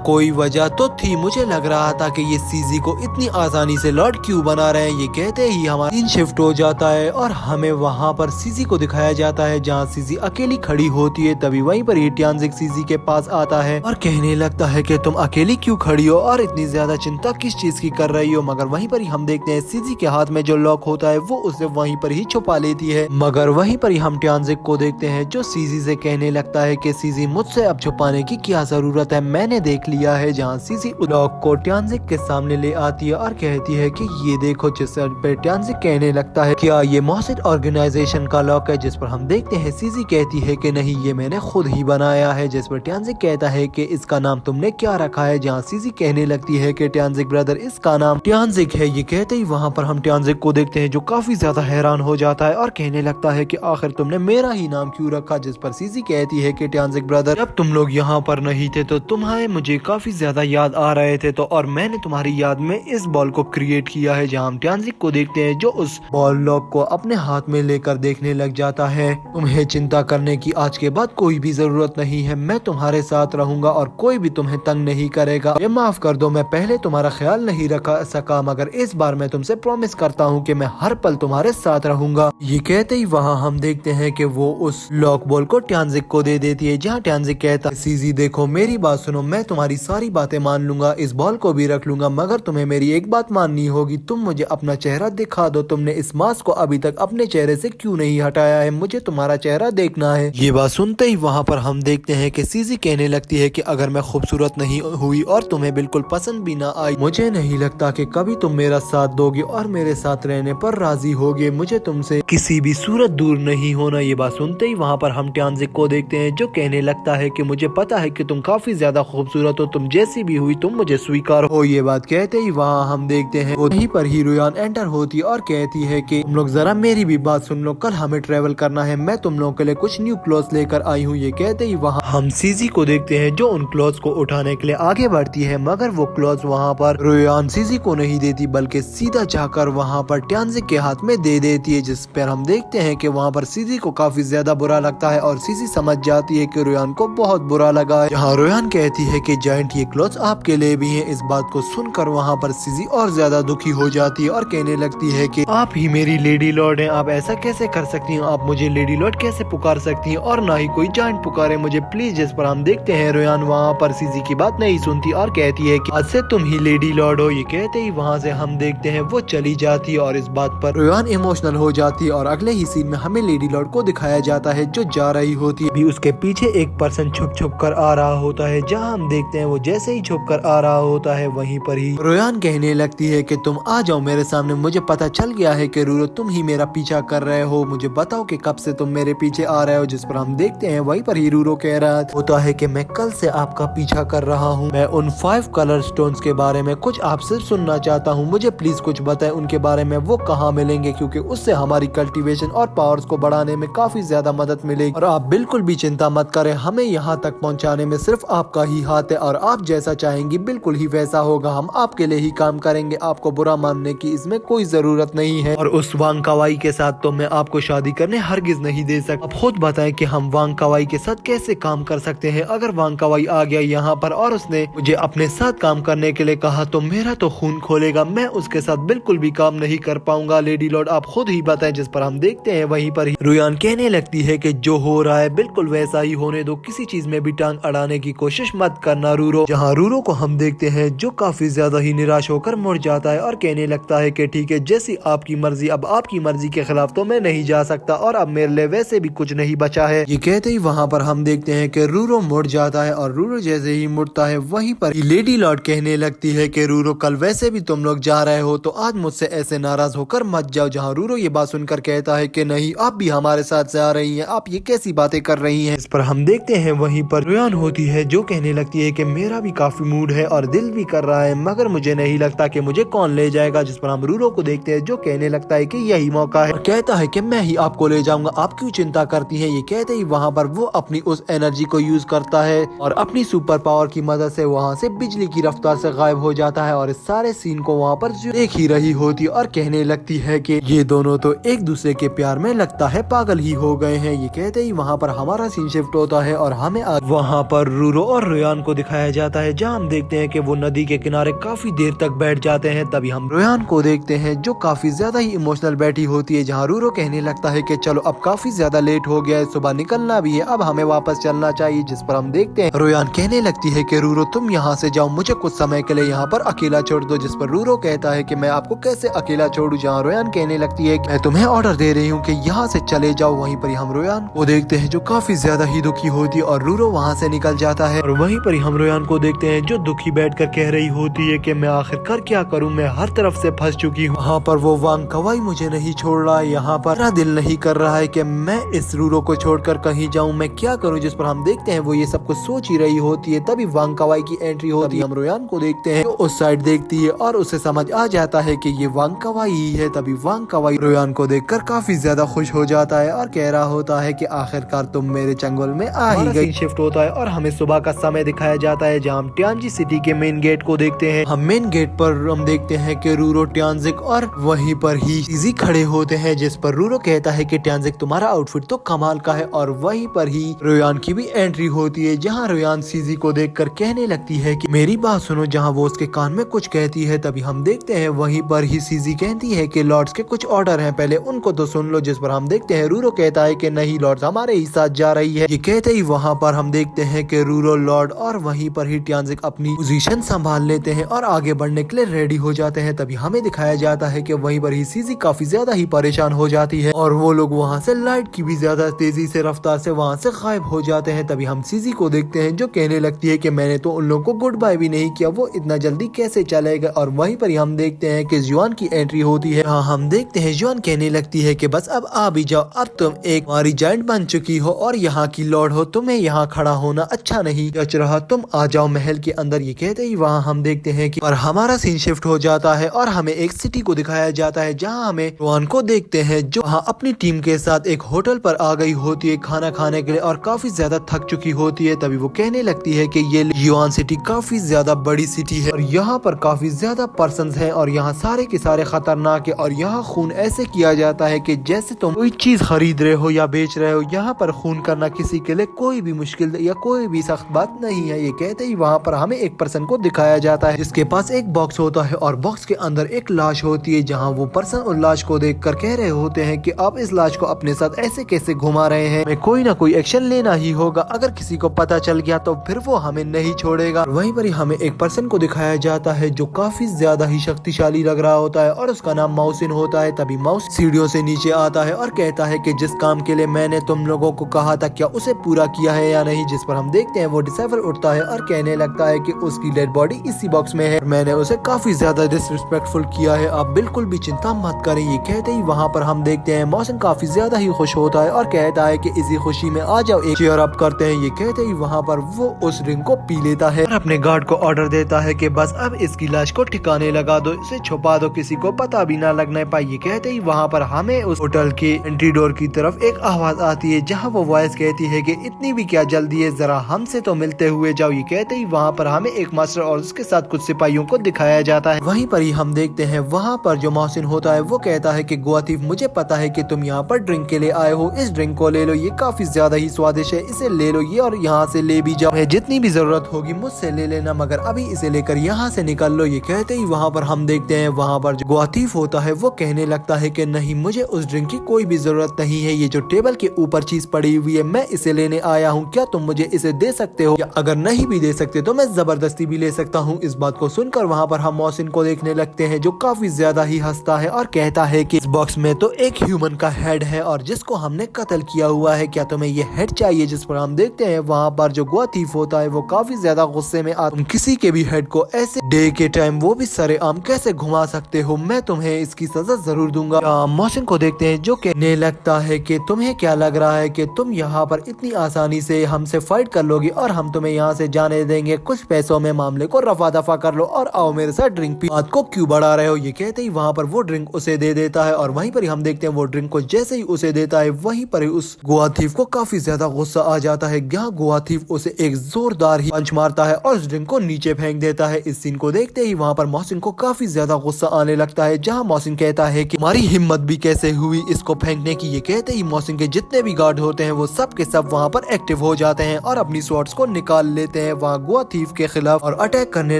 कोई वजह तो थी। मुझे लग रहा था कि ये सीजी को इतनी आसानी से लॉर्ड क्यों बना रहे हैं। ये कहते ही हमारा सीन शिफ्ट हो जाता है और हमें वहाँ पर सीजी को दिखाया जाता है, जहाँ सीजी अकेली खड़ी होती है। तभी वहीं पर ही ट्यान्जिक सीजी के पास आता है और कहने लगता है कि तुम अकेली क्यों खड़ी हो और इतनी ज्यादा चिंता किस चीज की कर रही हो। मगर वहीं पर ही हम देखते हैं सीजी के हाथ में जो लॉक होता है वो उसे वहीं पर ही छुपा लेती है। मगर वहीं पर ही हम ट्यान्जिक को देखते हैं जो सीजी से कहने लगता है कि सीजी मुझसे अब छुपाने की क्या जरूरत है, मैंने देख लिया है। जहाँ सीजी लॉक को ट्यान्जिक के सामने ले आती है और कहती है कि ये देखो, जिस पर ट्यान्जिक कहने लगता है क्या ये मोहसिन ऑर्गेनाइजेशन का लॉक है, जिस पर हम देखते हैं सीजी कहती है कि नहीं, ये मैंने खुद ही बनाया है। जिस पर ट्यान्जिक कहता है कि इसका नाम तुमने क्या रखा है, जहाँ सीजी कहने लगती है कि ट्यान्जिक ब्रदर इसका नाम ट्यान्जिक है। ये कहते ही वहाँ पर हम ट्यान्जिक को देखते हैं जो काफी ज्यादा हैरान हो जाता है और कहने लगता है कि आखिर तुमने मेरा ही नाम क्यों रखा। जिस पर सीजी कहती है कि ट्यान्जिक ब्रदर, जब तुम लोग यहाँ पर नहीं थे तो तुम्हारे मुझे काफी ज्यादा याद आ रहे थे, तो और मैंने तुम्हारी याद में इस बॉल को क्रिएट किया है। जहाँ हम ट्यान्जिक को देखते हैं जो उस बॉल लॉक को अपने हाथ में लेकर देखने लग जाता है। तुम्हें चिंता करने की आज के बाद कोई भी जरूरत नहीं है, मैं तुम्हारे साथ रहूंगा और कोई भी तुम्हें तंग नहीं करेगा। ये माफ कर दो, मैं पहले तुम्हारा ख्याल नहीं रख सका, मगर इस बार मैं तुमसे प्रॉमिस करता हूँ कि मैं हर पल तुम्हारे साथ रहूंगा। ये कहते ही वहाँ हम देखते हैं कि वो उस लॉक बॉल को ट्यान्जिक को दे देती है, जहाँ ट्यान्जिक कहता है सीजी देखो मेरी बात सुनो, मैं तुम्हारी सारी बातें मान लूंगा, इस बॉल को भी रख लूंगा, मगर तुम्हें मेरी एक बात माननी होगी, तुम मुझे अपना चेहरा दिखा दो। तुमने इस मास्क को अभी तक अपने चेहरे से क्यों नहीं हटाया है, मुझे तुम्हारा चेहरा देखना है। ये बात सुनते ही वहाँ पर हम देखते हैं कि सीजी कहने लगती है कि अगर मैं खूबसूरत नहीं हुई और तुम्हें बिल्कुल पसंद भी ना आई, मुझे नहीं लगता कि कभी तुम मेरा साथ दोगे और मेरे साथ रहने पर राजी होगे, मुझे तुमसे किसी भी सूरत दूर नहीं होना। ये बात सुनते ही वहाँ पर हम ट्यान्जिक को देखते हैं जो कहने लगता है कि मुझे पता है कि तुम काफी ज्यादा खूबसूरत हो, तुम जैसी भी हुई तुम मुझे स्वीकार हो। ये बात कहते ही वहाँ हम देखते हैं वहीं पर ही रुयान एंटर होती है और कहती है कि तुम लोग जरा मेरी भी बात सुन लो, कल हमें ट्रेवल करना है, मैं तुम लोगों के लिए कुछ न्यू क्लोथ्स लेकर आई हूँ। ये कहते ही वहाँ हम सीजी को देखते हैं जो उन क्लोथ्स को उठाने के लिए आगे बढ़ती है, मगर वो क्लोथ्स वहाँ पर रुयान सीजी को नहीं देती बल्कि सीधा जाकर वहाँ पर ट्यान्जिक के हाथ में दे देती है। जिस पर हम देखते हैं कि वहाँ पर सीजी को काफी ज्यादा बुरा लगता है और सीजी समझ जाती है कि रुयान को बहुत बुरा लगा है। जहाँ रुयान कहती है कि जायंट ये क्लोथ्स आपके लिए भी हैं। इस बात को सुनकर वहाँ पर सीजी और ज्यादा दुखी हो जाती है और कहने लगती है कि आप ही मेरी लेडी लॉर्ड हैं, आप ऐसा कैसे कर सकती हैं, आप मुझे लेडी लॉर्ड कैसे पुकार सकती हैं, और ना ही कोई जायंट पुकारे मुझे प्लीज। जिस पर हम देखते हैं रुयान वहाँ पर सीजी की बात नहीं सुनती और कहती है कि आज से तुम ही लेडी लॉर्ड हो। ये कहते ही वहाँ से हम देखते हैं वो चली जाती है और इस बात पर रुयान इमोशनल हो जाती है। और अगले ही सीन में हमें लेडी लॉर्ड को दिखाया जाता है जो जा रही होती है, भी उसके पीछे एक पर्सन छुप छुप कर आ रहा होता है। जहाँ हम देखते हैं वो जैसे ही छुप कर आ रहा होता है वहीं पर ही रुयान कहने लगती है कि तुम आ जाओ मेरे सामने, मुझे पता चल गया है कि रूरो तुम ही मेरा पीछा कर रहे हो, मुझे बताओ कि कब से तुम मेरे पीछे आ रहे हो। जिस पर हम देखते हैं वहीं पर ही रूरो कह रहा होता है कि मैं कल से आपका पीछा कर रहा हूँ, मैं उन 5 कलर स्टोन्स के बारे में कुछ आपसे सुनना चाहता हूँ, मुझे प्लीज कुछ बताएं उनके बारे में, वो कहाँ मिलेंगे, क्योंकि उससे हमारी कल्टीवेशन और पावर्स को बढ़ाने में काफी ज्यादा मदद मिलेगी। और आप बिल्कुल भी चिंता मत करें, हमें यहाँ तक पहुँचाने में सिर्फ आपका ही हाथ है और आप जैसा चाहेंगी बिल्कुल ही वैसा होगा, हम आपके लिए ही काम करेंगे, आपको बुरा मानने की इसमें कोई जरूरत नहीं है। और उस वांग कावाई के साथ तो मैं आपको शादी करने हरगिज नहीं दे सकता। अब खुद बताएं कि हम वांग कावाई के साथ कैसे काम कर सकते हैं। अगर वांग कावाई आ गया यहाँ पर और उसने मुझे अपने साथ काम करने के लिए कहा तो मेरा तो खून खोलेगा, मैं उसके साथ बिल्कुल भी काम नहीं कर पाऊंगा। लेडी लॉर्ड आप खुद ही बताएं। जिस पर हम देखते हैं वहीं पर ही रुयान कहने लगती है कि जो हो रहा है बिल्कुल वैसा ही होने दो, किसी चीज में भी टांग अड़ाने की कोशिश मत करना रूरो। जहाँ रूरो को हम देखते हैं जो काफी ज्यादा ही निराश होकर मुड़ जाता है और कहने लगता है कि ठीक है जैसी आपकी मर्जी, अब आपकी मर्जी के खिलाफ तो मैं नहीं जा सकता और अब मेरे लिए वैसे भी कुछ नहीं बचा है। ये कहते ही वहाँ पर हम देखते हैं कि रूरो मुड़ जाता है और रूरो जैसे ही मुड़ता है वहीं पर लेडी लॉर्ड कहने लगती है कि रूरो कल वैसे भी तुम लोग जा रहे हो तो आज मुझसे ऐसे नाराज होकर मत जाओ। जहाँ रूरो ये बात सुनकर कहता है कि नहीं आप भी हमारे साथ से आ रही रही है, आप ये कैसी बातें कर रही हैं। इस पर हम देखते हैं वहीं पर रेयान होती है जो कहने लगती है कि मेरा भी काफी मूड है और दिल भी कर रहा है, मगर मुझे नहीं लगता कि मुझे कौन ले जाएगा। जिस पर हम रूरो को देखते हैं जो कहने लगता है कि यही मौका है और कहता है कि मैं ही आपको ले जाऊंगा, आप क्यों चिंता करती हैं। ये कहते ही वहाँ पर वो अपनी उस एनर्जी को यूज करता है और अपनी सुपर पावर की मदद से वहाँ से बिजली की रफ्तार से गायब हो जाता है और इस सारे सीन को वहाँ पर देख ही रही होती है और कहने लगती है कि ये दोनों तो एक दूसरे के प्यार में लगता है पागल ही हो गए हैं। ये कहते ही वहाँ पर हमारा सीन शिफ्ट होता है और हमें वहाँ पर रूरो और रेयान को दिखाया जाता है, जहाँ हम देखते हैं कि वो नदी के किनारे काफी देर तक बैठ जाते हैं। तभी हम रेयान को देखते हैं जो काफी ज्यादा ही इमोशनल बैठी होती है, जहाँ रूरो कहने लगता है कि चलो अब काफी ज्यादा लेट हो गया है, सुबह निकलना भी है, अब हमें वापस चलना चाहिए। जिस पर हम देखते हैं रेयान कहने लगती है कि रूरो तुम यहाँ से जाओ, मुझे कुछ समय के लिए यहाँ पर अकेला छोड़ दो। जिस पर रूरो कहता है कि मैं आपको कैसे अकेला छोड़ू, जहाँ रेयान कहने लगती है कि मैं तुम्हें ऑर्डर दे रही हूँ कि यहाँ से चले जाओ। वहीं पर हम रेयान को देखते हैं जो काफी ज्यादा ही दुखी होती है और रूरो वहाँ से निकल जाता है और वहीं पर हम रेयान को देखते हैं जो दुखी बैठकर कह रही होती है कि मैं आखिरकार क्या करूँ, मैं हर तरफ से फंस चुकी हूँ। वहाँ पर वो वांग कवाई मुझे नहीं छोड़ रहा है, यहाँ पर मेरा दिल नहीं कर रहा है कि मैं इस रूरो को छोड़कर कहीं जाऊँ, मैं क्या करूँ। जिस पर हम देखते हैं वो ये सब कुछ सोच ही रही होती है। तभी वांग कवाई की एंट्री होती है, हम रेयान को देखते हैं उस साइड देखती है और उसे समझ आ जाता है कि ये वांग कवाई ही है। तभी वांग कवाई रेयान को देखकर काफी ज्यादा खुश हो जाता है और कह रहा होता है कि आखिरकार तुम मेरे चंगुल में आ ही गई। शिफ्ट होता है और हमें सुबह का समय दिखाया जाता है, जहाँ हम ट्यानजी सिटी के मेन गेट को देखते हैं। हम मेन गेट पर हम देखते हैं कि रूरो, ट्यानजिक और वहीं पर ही सीजी खड़े होते हैं। जिस पर रूरो कहता है कि ट्यानजिक तुम्हारा आउटफिट तो कमाल का है और वहीं पर ही रेयान की भी एंट्री होती है, जहाँ रेयान सीजी को देखकर कहने लगती है कि मेरी बात सुनो, जहाँ वो उसके कान में कुछ कहती है। तभी हम देखते हैं वहीं पर ही सीजी कहती है कि लॉर्ड्स के कुछ ऑर्डर हैं, पहले उनको तो सुन लो। जिस पर हम देखते हैं रूरो कहता है कि नहीं, लॉर्ड्स हमारे ही साथ जा रही है। ये कहते ही वहाँ पर हम देखते हैं कि रूरो, लॉर्ड और वहीं पर ही ट्यानजिक अपनी पोजीशन संभाल लेते हैं और आगे बढ़ने के लिए रेडी हो जाते हैं। तभी हमें दिखाया जाता है कि वहीं पर ही सीजी काफी ज्यादा ही परेशान हो जाती है और वो लोग वहाँ से लाइट की भी ज्यादा तेजी से रफ्तार से वहाँ से गायब हो जाते हैं। तभी हम सीजी को देखते हैं जो कहने लगती है कि मैंने तो उन लोगों को गुड बाय भी नहीं किया, वो इतना जल्दी कैसे चलेगा। और वहीं पर हम देखते हैं कि जुआन की एंट्री होती है। हाँ, हम देखते हैं जुआन कहने लगती है कि बस अब आ भी जाओ, अब तुम एक हमारी जाइंट बन चुकी हो और यहाँ की लॉर्ड हो, तुम्हें यहाँ खड़ा होना अच्छा नहीं जच रहा, तुम आ जाओ महल के अंदर। ये कहते ही वहाँ हम देखते हैं कि और हमारा सीन शिफ्ट हो जाता है और हमें एक सिटी को दिखाया जाता है, जहाँ हमें जुआन को देखते हैं जो वहाँ अपनी टीम के साथ एक होटल पर आ गई होती है खाना खाने के लिए और काफी ज्यादा थक चुकी होती है। तभी वो कहने लगती है कि ये जुआन सिटी काफी ज्यादा बड़ी सिटी है और यहाँ पर काफी ज्यादा पर्सन्स हैं और यहाँ सारे के सारे खतरनाक है और यहाँ खून ऐसे किया जाता है कि जैसे तुम कोई चीज खरीद रहे हो या बेच रहे हो। यहाँ पर खून करना किसी के लिए कोई भी मुश्किल या कोई भी सख्त बात नहीं है। ये कहते ही वहाँ पर हमें एक पर्सन को दिखाया जाता है जिसके पास एक बॉक्स होता है और बॉक्स के अंदर एक लाश होती है, जहाँ वो पर्सन उस लाश को देखकर कह रहे होते हैं कि आप इस लाश को अपने साथ ऐसे कैसे घुमा रहे हैं, हमें कोई ना कोई एक्शन लेना ही होगा, अगर किसी को पता चल गया तो फिर वो हमें नहीं छोड़ेगा। वहीं पर ही हमें एक पर्सन को दिखाया जाता है जो काफी ज्यादा ही शक्तिशाली लग रहा होता है और उसका नाम माउसिन होता है। तभी माउस सीढ़ियों से नीचे आता है और कहता है कि जिस काम के लिए मैंने तुम लोगों को कहा था क्या उसे पूरा किया है या नहीं। जिस पर हम देखते हैं वो डिसाइफर उठता है और कहने लगता है कि उसकी डेड बॉडी इसी बॉक्स में है, मैंने उसे काफी ज्यादा डिसरिस्पेक्टफुल किया है, आप बिल्कुल भी चिंता मत करें। ये कहते ही वहाँ पर हम देखते हैं मौसम काफी ज्यादा ही खुश होता है और कहता है कि इसी खुशी में आ जाओ एक चीयर अप करते हैं। ये कहते ही वहाँ पर वो उस ड्रिंक को पी लेता है और अपने गार्ड को ऑर्डर देता है कि बस अब इसकी लाश को ठिकाने लगा दो, इसे छुपा दो, किसी को पता भी ना लगने पाए। ये कहते ही वहाँ पर हमें उस होटल के एंट्री डोर की तरफ एक आवाज आती है, जहाँ वो वॉइस कहती है कि इतनी भी क्या जल्दी है, जरा हमसे तो मिलते हुए जाओ। ये कहते ही वहाँ पर हमें एक मास्टर और उसके साथ कुछ सिपाहियों को दिखाया जाता है। वहीं पर ही हम देखते हैं वहाँ पर जो मोहसिन होता है वो कहता है कि गुआतीफ, मुझे पता है कि तुम यहाँ पर ड्रिंक के लिए आए हो, इस ड्रिंक को ले लो, ये काफी ज्यादा ही स्वादिष्ट है, इसे ले लो ये और यहाँ से ले भी जाओ, जितनी भी जरूरत होगी मुझसे ले लेना, मगर अभी इसे लेकर यहाँ से निकल लो। ये कहते ही वहाँ पर हम देखते हैं वहाँ पर जो गुआतीफ होता है वो कहने लगता है कि नहीं, मुझे उस ड्रिंक की कोई भी जरूरत नहीं है, ये जो टेबल के ऊपर चीज पड़ी हुई है मैं इसे लेने आया हूँ, क्या तुम मुझे इसे दे सकते हो, या अगर नहीं भी दे सकते तो मैं जबरदस्ती भी ले सकता हूँ। इस बात को सुनकर वहाँ पर हम मोहसिन को देखने लगते हैं जो काफी ज्यादा ही हंसता है और कहता है कि इस बॉक्स में तो एक ह्यूमन का हेड है और जिसको हमने कत्ल किया हुआ है, क्या तुम्हें ये हेड चाहिए। जिस पर हम देखते हैं वहाँ पर जो गुआतीफ होता है वो काफी ज्यादा गुस्से में तुम किसी के भी हेड को ऐसे डे के टाइम वो भी सरेआम कैसे घुमा सकते हो, मैं तुम्हें इसकी सजा जरूर दूंगा। मोहसिन को देखते हैं जो कहने लगता है कि तुम तुम्हें क्या लग रहा है कि तुम यहाँ पर इतनी आसानी से हमसे फाइट कर लोगी और हम तुम्हें यहाँ से जाने देंगे? कुछ पैसों में मामले को रफा दफा कर लो और आओ मेरे साथ ड्रिंक पी। बात को क्यों बढ़ा रहे हो? ये कहते ही वहाँ पर वो ड्रिंक उसे दे देता है और वहीं पर ही हम देखते हैं वो ड्रिंक को जैसे ही उसे देता है वहीं पर ही उस गोवा थीफ को काफी ज्यादा गुस्सा आ जाता है। यहाँ गोवा थीफ उसे एक जोरदार ही पंच मारता है और उस ड्रिंक को नीचे फेंक देता है। इस सीन को देखते ही वहाँ पर मोहसिन को काफी ज्यादा गुस्सा आने लगता है, जहाँ मोहसिन कहता है कि हमारी हिम्मत भी कैसे हुई इसको फेंकने की। ये कहते ही मोहसिन के जितने भी गार्ड होते हैं वो सब के सब वहाँ पर एक्टिव हो जाते हैं और अपनी स्वॉर्ड्स को निकाल लेते हैं वहाँ गोवा थीफ के खिलाफ और अटैक करने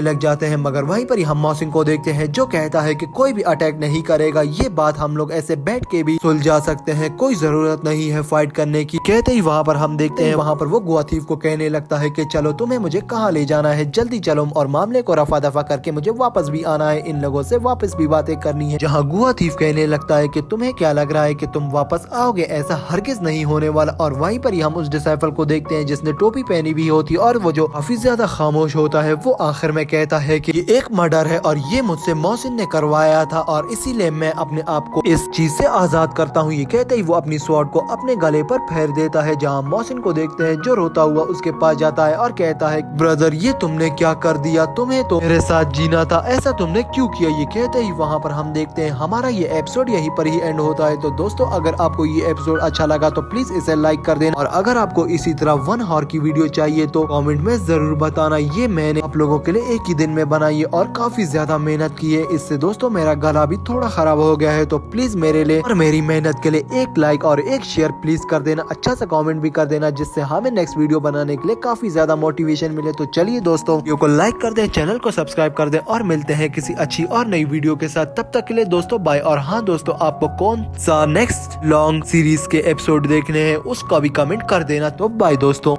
लग जाते हैं। मगर वहीं पर ही हम मोहसिन को देखते हैं जो कहता है कि कोई भी अटैक नहीं करेगा, ये बात हम लोग ऐसे बैठ के भी सुलझा सकते हैं, कोई जरूरत नहीं है फाइट करने की। कहते ही वहाँ पर हम देखते हैं वहाँ पर वो गोवा थीफ को कहने लगता है कि चलो तुम्हें मुझे कहाँ ले जाना है, जल्दी चलो और मामले को रफा दफा करके मुझे वापस भी आना है, इन लोगों से वापस भी बातें करनी है। जहाँ गोवा थीफ कहने लगता है कि तुम्हें क्या लग रहा है कि तुम वापस आओगे? ऐसा हरगिज नहीं होने वाला। और वहीं पर ही हम उस डिसाइपल को देखते हैं जिसने टोपी पहनी भी होती है और वो जो काफी ज्यादा खामोश होता है वो आखिर में कहता है कि ये एक मर्डर है और ये मुझसे मोहसिन ने करवाया था और इसीलिए मैं अपने आप को इस चीज से आजाद करता हूँ। ये कहते ही वो अपनी स्वॉर्ड को अपने गले पर फेर देता है, जहाँ मोहसिन को देखते हैं जो रोता हुआ उसके पास जाता है और कहता है ब्रदर ये तुमने क्या कर दिया, तुम्हें तो मेरे साथ जीना था, ऐसा तुमने क्यों किया? ये कहते ही वहाँ पर हम देखते हैं हमारा ये एपिसोड यहीं पर ही एंड होता है। तो दोस्तों अगर आपको ये एपिसोड अच्छा लगा तो प्लीज इसे लाइक कर देना और अगर आपको इसी तरह 1 हॉर की वीडियो चाहिए तो कमेंट में जरूर बताना। ये मैंने आप लोगों के लिए एक ही दिन में बनाई है और काफी ज्यादा मेहनत की है। इससे दोस्तों मेरा गला भी थोड़ा खराब हो गया है, तो प्लीज मेरे लिए और मेरी मेहनत के लिए एक लाइक और एक शेयर प्लीज कर देना, अच्छा सा कमेंट भी कर देना, जिससे हमें नेक्स्ट वीडियो बनाने के लिए काफी ज्यादा मोटिवेशन मिले। तो चलिए दोस्तों वीडियो को लाइक कर दें, चैनल को सब्सक्राइब कर दें और मिलते हैं किसी अच्छी और नई वीडियो के साथ। तब तक के लिए दोस्तों बाय। और हाँ दोस्तों आपको कौन सा नेक्स्ट लॉन्ग सीरीज के एपिसोड देखने हैं उसका भी कमेंट कर देना। तो बाय दोस्तों।